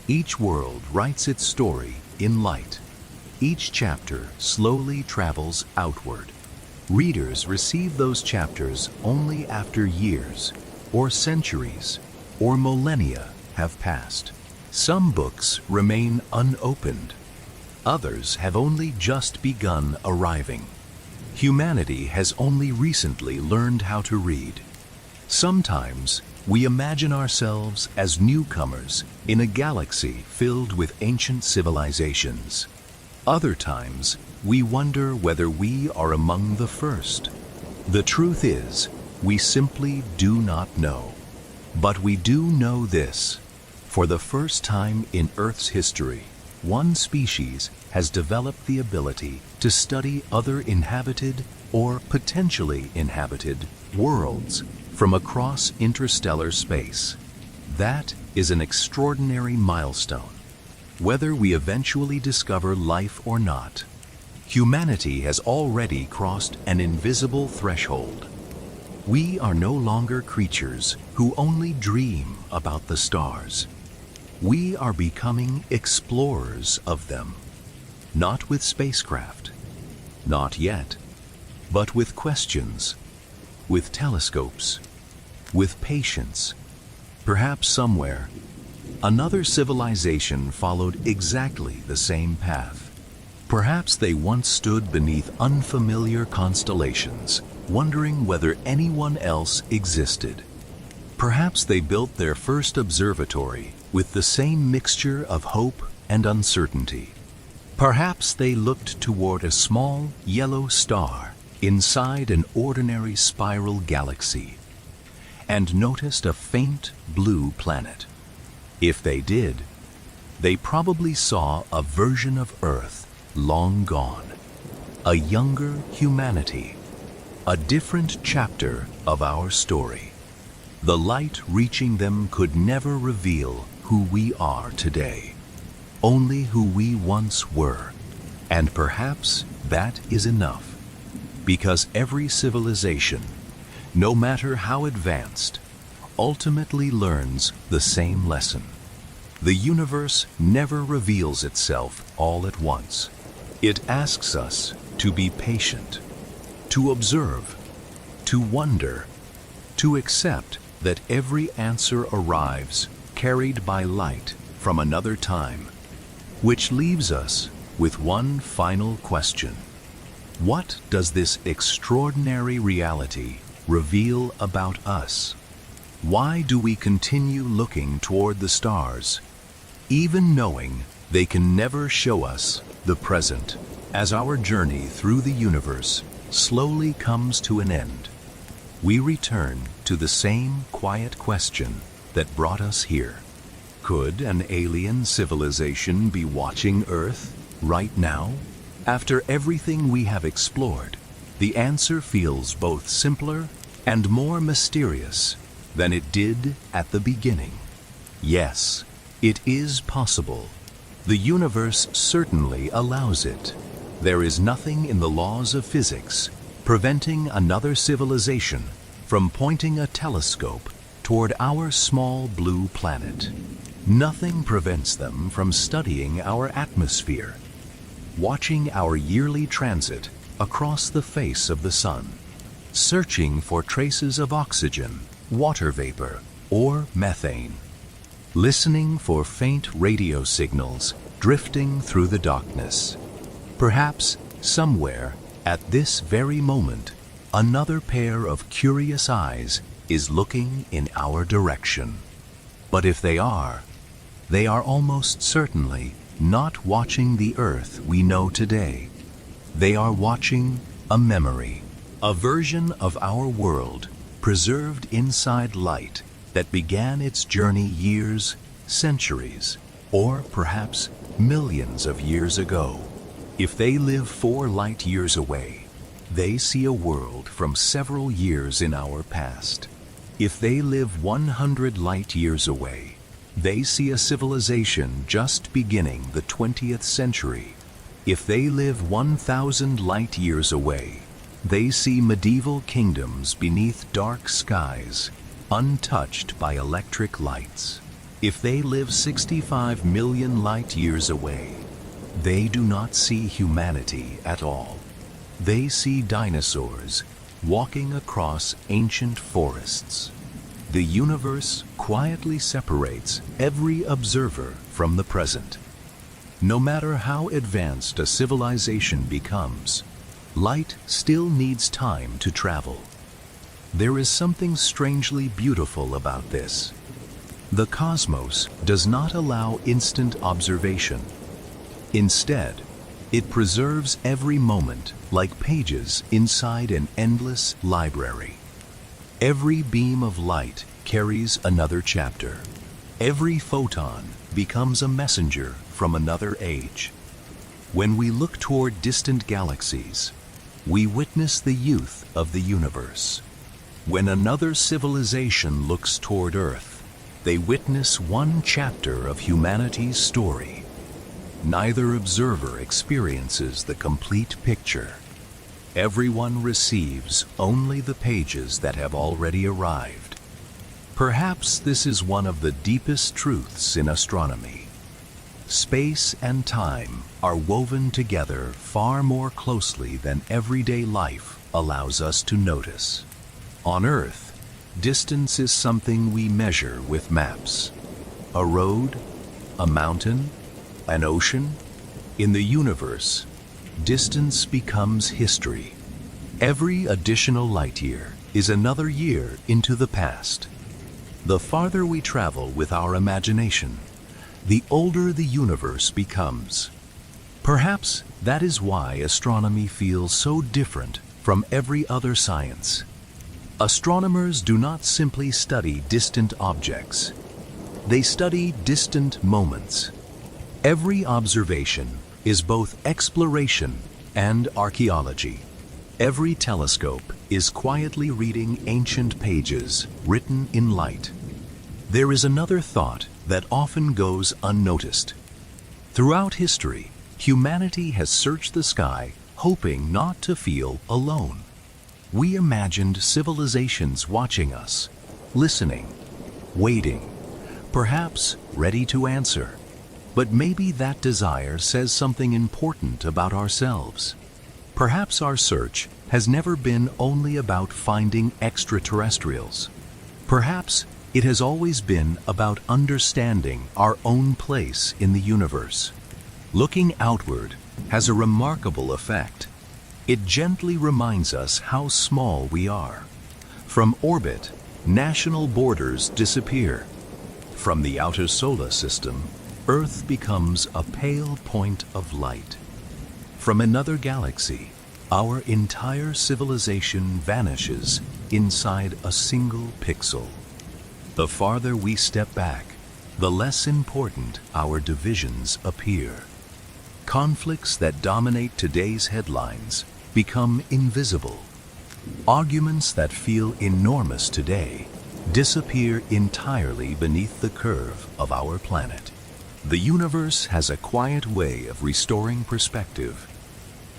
Each world writes its story in light. Each chapter slowly travels outward. Readers receive those chapters only after years, or centuries, or millennia have passed. Some books remain unopened. Others have only just begun arriving. Humanity has only recently learned how to read. Sometimes we imagine ourselves as newcomers in a galaxy filled with ancient civilizations. Other times, we wonder whether we are among the first. The truth is, we simply do not know. But we do know this. For the first time in Earth's history, one species has developed the ability to study other inhabited or potentially inhabited worlds from across interstellar space. That is an extraordinary milestone. Whether we eventually discover life or not, humanity has already crossed an invisible threshold. We are no longer creatures who only dream about the stars. We are becoming explorers of them, not with spacecraft, not yet, but with questions, with telescopes, with patience. Perhaps somewhere, another civilization followed exactly the same path. Perhaps they once stood beneath unfamiliar constellations, wondering whether anyone else existed. Perhaps they built their first observatory with the same mixture of hope and uncertainty. Perhaps they looked toward a small yellow star inside an ordinary spiral galaxy and noticed a faint blue planet. If they did, they probably saw a version of Earth long gone, a younger humanity, a different chapter of our story. The light reaching them could never reveal who we are today, only who we once were. And perhaps that is enough, because every civilization, no matter how advanced, ultimately learns the same lesson. The universe never reveals itself all at once. It asks us to be patient, to observe, to wonder, to accept that every answer arrives carried by light from another time, which leaves us with one final question. What does this extraordinary reality reveal about us? Why do we continue looking toward the stars, even knowing they can never show us the present? As our journey through the universe slowly comes to an end, we return to the same quiet question that brought us here. Could an alien civilization be watching Earth right now? After everything we have explored, the answer feels both simpler and more mysterious than it did at the beginning. Yes, it is possible. The universe certainly allows it. There is nothing in the laws of physics preventing another civilization from pointing a telescope toward our small blue planet. Nothing prevents them from studying our atmosphere, watching our yearly transit across the face of the sun, searching for traces of oxygen, water vapor, or methane, listening for faint radio signals drifting through the darkness. Perhaps somewhere at this very moment, another pair of curious eyes is looking in our direction. But if they are almost certainly not watching the Earth we know today. They are watching a memory, a version of our world preserved inside light that began its journey years, centuries, or perhaps millions of years ago. If they live 4 light years away, they see a world from several years in our past. If they live 100 light years away, they see a civilization just beginning the 20th century. If they live 1,000 light years away, they see medieval kingdoms beneath dark skies, untouched by electric lights. If they live 65 million light years away, they do not see humanity at all. They see dinosaurs walking across ancient forests. The universe quietly separates every observer from the present. No matter how advanced a civilization becomes, light still needs time to travel. There is something strangely beautiful about this. The cosmos does not allow instant observation. Instead, it preserves every moment like pages inside an endless library. Every beam of light carries another chapter. Every photon becomes a messenger from another age. When we look toward distant galaxies, we witness the youth of the universe. When another civilization looks toward Earth, they witness one chapter of humanity's story. Neither observer experiences the complete picture. Everyone receives only the pages that have already arrived. Perhaps this is one of the deepest truths in astronomy. Space and time are woven together far more closely than everyday life allows us to notice. On Earth, distance is something we measure with maps. A road, a mountain, an ocean. In the universe, distance becomes history. Every additional light year is another year into the past. The farther we travel with our imagination, the older the universe becomes. Perhaps that is why astronomy feels so different from every other science. Astronomers do not simply study distant objects. They study distant moments. Every observation is both exploration and archaeology. Every telescope is quietly reading ancient pages written in light. There is another thought that often goes unnoticed. Throughout history, humanity has searched the sky hoping not to feel alone. We imagined civilizations watching us, listening, waiting, perhaps ready to answer. But maybe that desire says something important about ourselves. Perhaps our search has never been only about finding extraterrestrials. Perhaps it has always been about understanding our own place in the universe. Looking outward, has a remarkable effect. It gently reminds us how small we are. From orbit, national borders disappear. From the outer solar system, Earth becomes a pale point of light. From another galaxy, our entire civilization vanishes inside a single pixel. The farther we step back, the less important our divisions appear. Conflicts that dominate today's headlines become invisible. Arguments that feel enormous today disappear entirely beneath the curve of our planet. The universe has a quiet way of restoring perspective.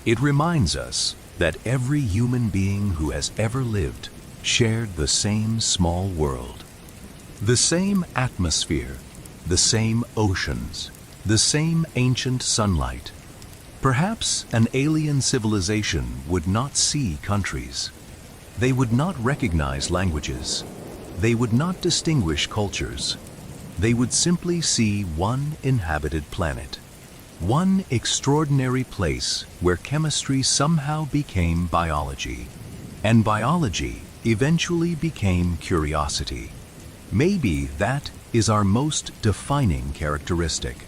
It reminds us that every human being who has ever lived shared the same small world. The same atmosphere, the same oceans, the same ancient sunlight. Perhaps an alien civilization would not see countries. They would not recognize languages. They would not distinguish cultures. They would simply see one inhabited planet. One extraordinary place where chemistry somehow became biology, and biology eventually became curiosity. Maybe that is our most defining characteristic,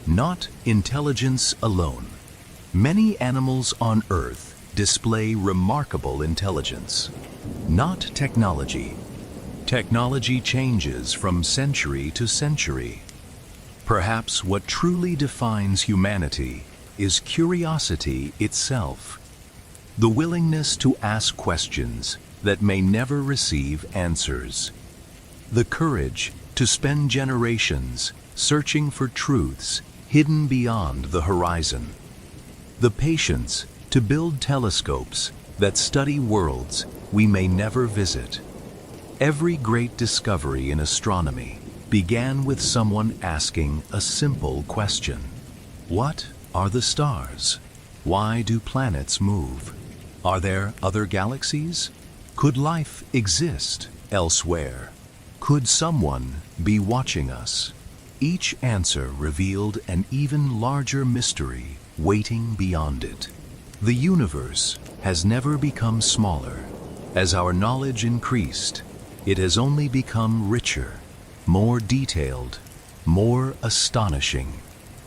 not intelligence alone. Many animals on Earth display remarkable intelligence, not technology. Technology changes from century to century. Perhaps what truly defines humanity is curiosity itself, the willingness to ask questions that may never receive answers, the courage to spend generations searching for truths hidden beyond the horizon, the patience to build telescopes that study worlds we may never visit. Every great discovery in astronomy began with someone asking a simple question. What are the stars? Why do planets move? Are there other galaxies? Could life exist elsewhere? Could someone be watching us? Each answer revealed an even larger mystery waiting beyond it. The universe has never become smaller. As our knowledge increased, it has only become richer, more detailed, more astonishing.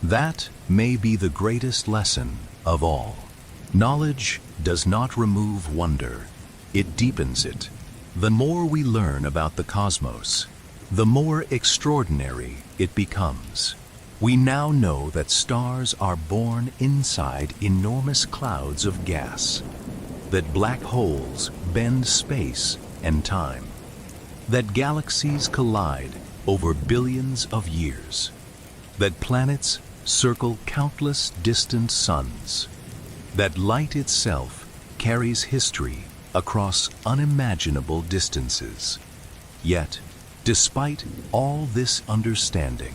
That may be the greatest lesson of all. Knowledge does not remove wonder, it deepens it. The more we learn about the cosmos, the more extraordinary it becomes. We now know that stars are born inside enormous clouds of gas, that black holes bend space and time, that galaxies collide over billions of years, that planets circle countless distant suns, that light itself carries history across unimaginable distances. Yet, despite all this understanding,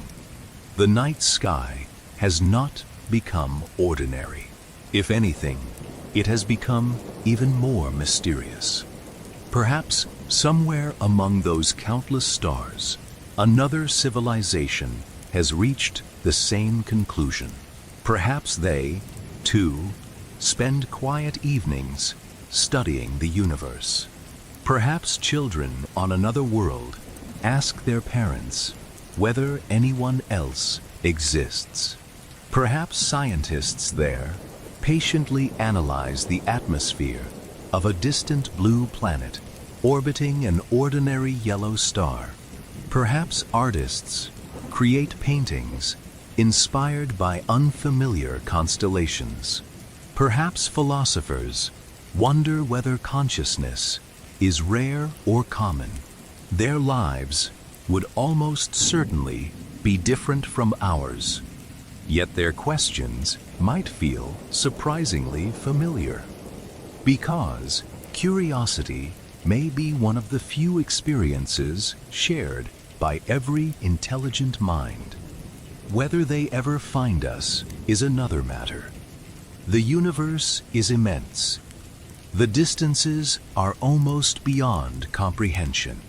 the night sky has not become ordinary. If anything, it has become even more mysterious. Perhaps somewhere among those countless stars, another civilization has reached the same conclusion. Perhaps they, too, spend quiet evenings studying the universe. Perhaps children on another world ask their parents whether anyone else exists. Perhaps scientists there patiently analyze the atmosphere of a distant blue planet orbiting an ordinary yellow star. Perhaps artists create paintings inspired by unfamiliar constellations. Perhaps philosophers wonder whether consciousness is rare or common. Their lives would almost certainly be different from ours, yet their questions might feel surprisingly familiar. Because curiosity may be one of the few experiences shared by every intelligent mind. Whether they ever find us is another matter. The universe is immense. The distances are almost beyond comprehension.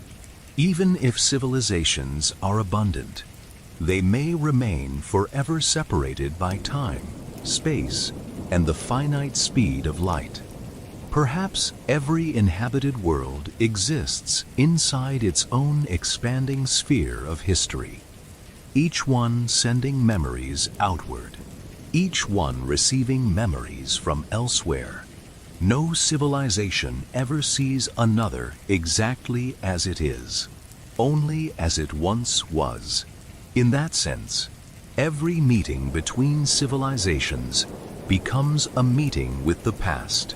Even if civilizations are abundant, they may remain forever separated by time, space, and the finite speed of light. Perhaps every inhabited world exists inside its own expanding sphere of history, each one sending memories outward, each one receiving memories from elsewhere. No civilization ever sees another exactly as it is, only as it once was. In that sense, every meeting between civilizations becomes a meeting with the past.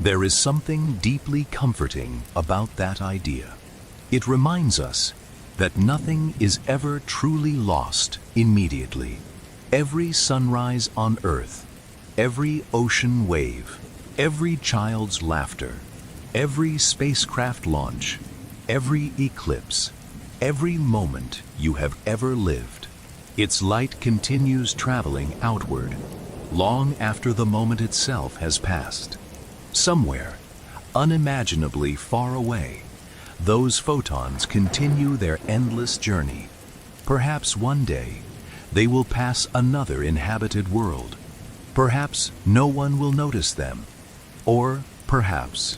There is something deeply comforting about that idea. It reminds us that nothing is ever truly lost immediately. Every sunrise on Earth, every ocean wave, every child's laughter, every spacecraft launch, every eclipse, every moment you have ever lived, its light continues traveling outward, long after the moment itself has passed. Somewhere, unimaginably far away, those photons continue their endless journey. Perhaps one day, they will pass another inhabited world. Perhaps no one will notice them. Or perhaps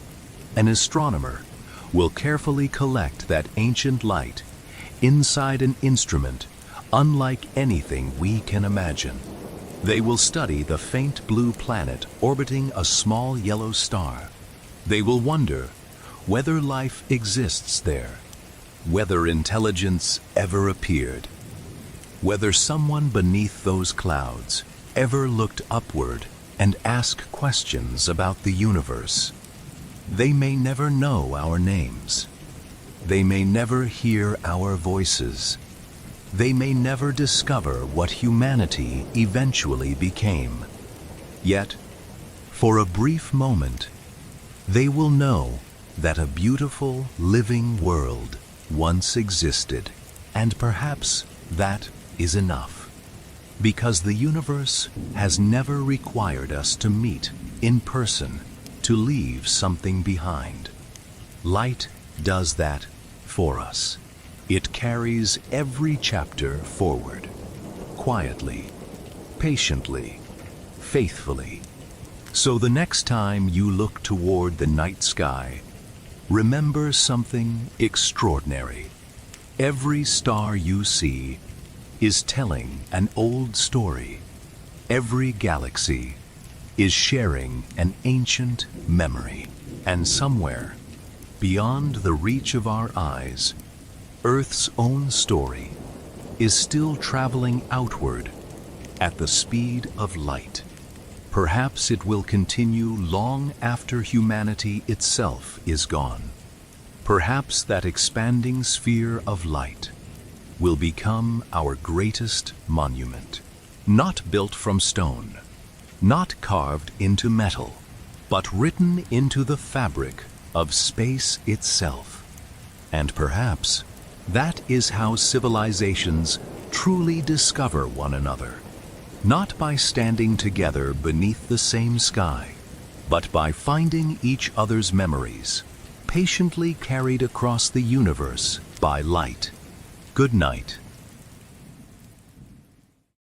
an astronomer will carefully collect that ancient light inside an instrument unlike anything we can imagine. They will study the faint blue planet orbiting a small yellow star. They will wonder whether life exists there, whether intelligence ever appeared, whether someone beneath those clouds ever looked upward and asked questions about the universe. They may never know our names. They may never hear our voices. They may never discover what humanity eventually became. Yet, for a brief moment, they will know that a beautiful, living world once existed, and perhaps that is enough. Because the universe has never required us to meet in person to leave something behind. Light does that for us. It carries every chapter forward, quietly, patiently, faithfully. So the next time you look toward the night sky, remember something extraordinary. Every star you see is telling an old story. Every galaxy is sharing an ancient memory. And somewhere, beyond the reach of our eyes, Earth's own story is still traveling outward at the speed of light. Perhaps it will continue long after humanity itself is gone. Perhaps that expanding sphere of light will become our greatest monument, not built from stone, not carved into metal, but written into the fabric of space itself. And perhaps that is how civilizations truly discover one another, not by standing together beneath the same sky, but by finding each other's memories, patiently carried across the universe by light. Good night.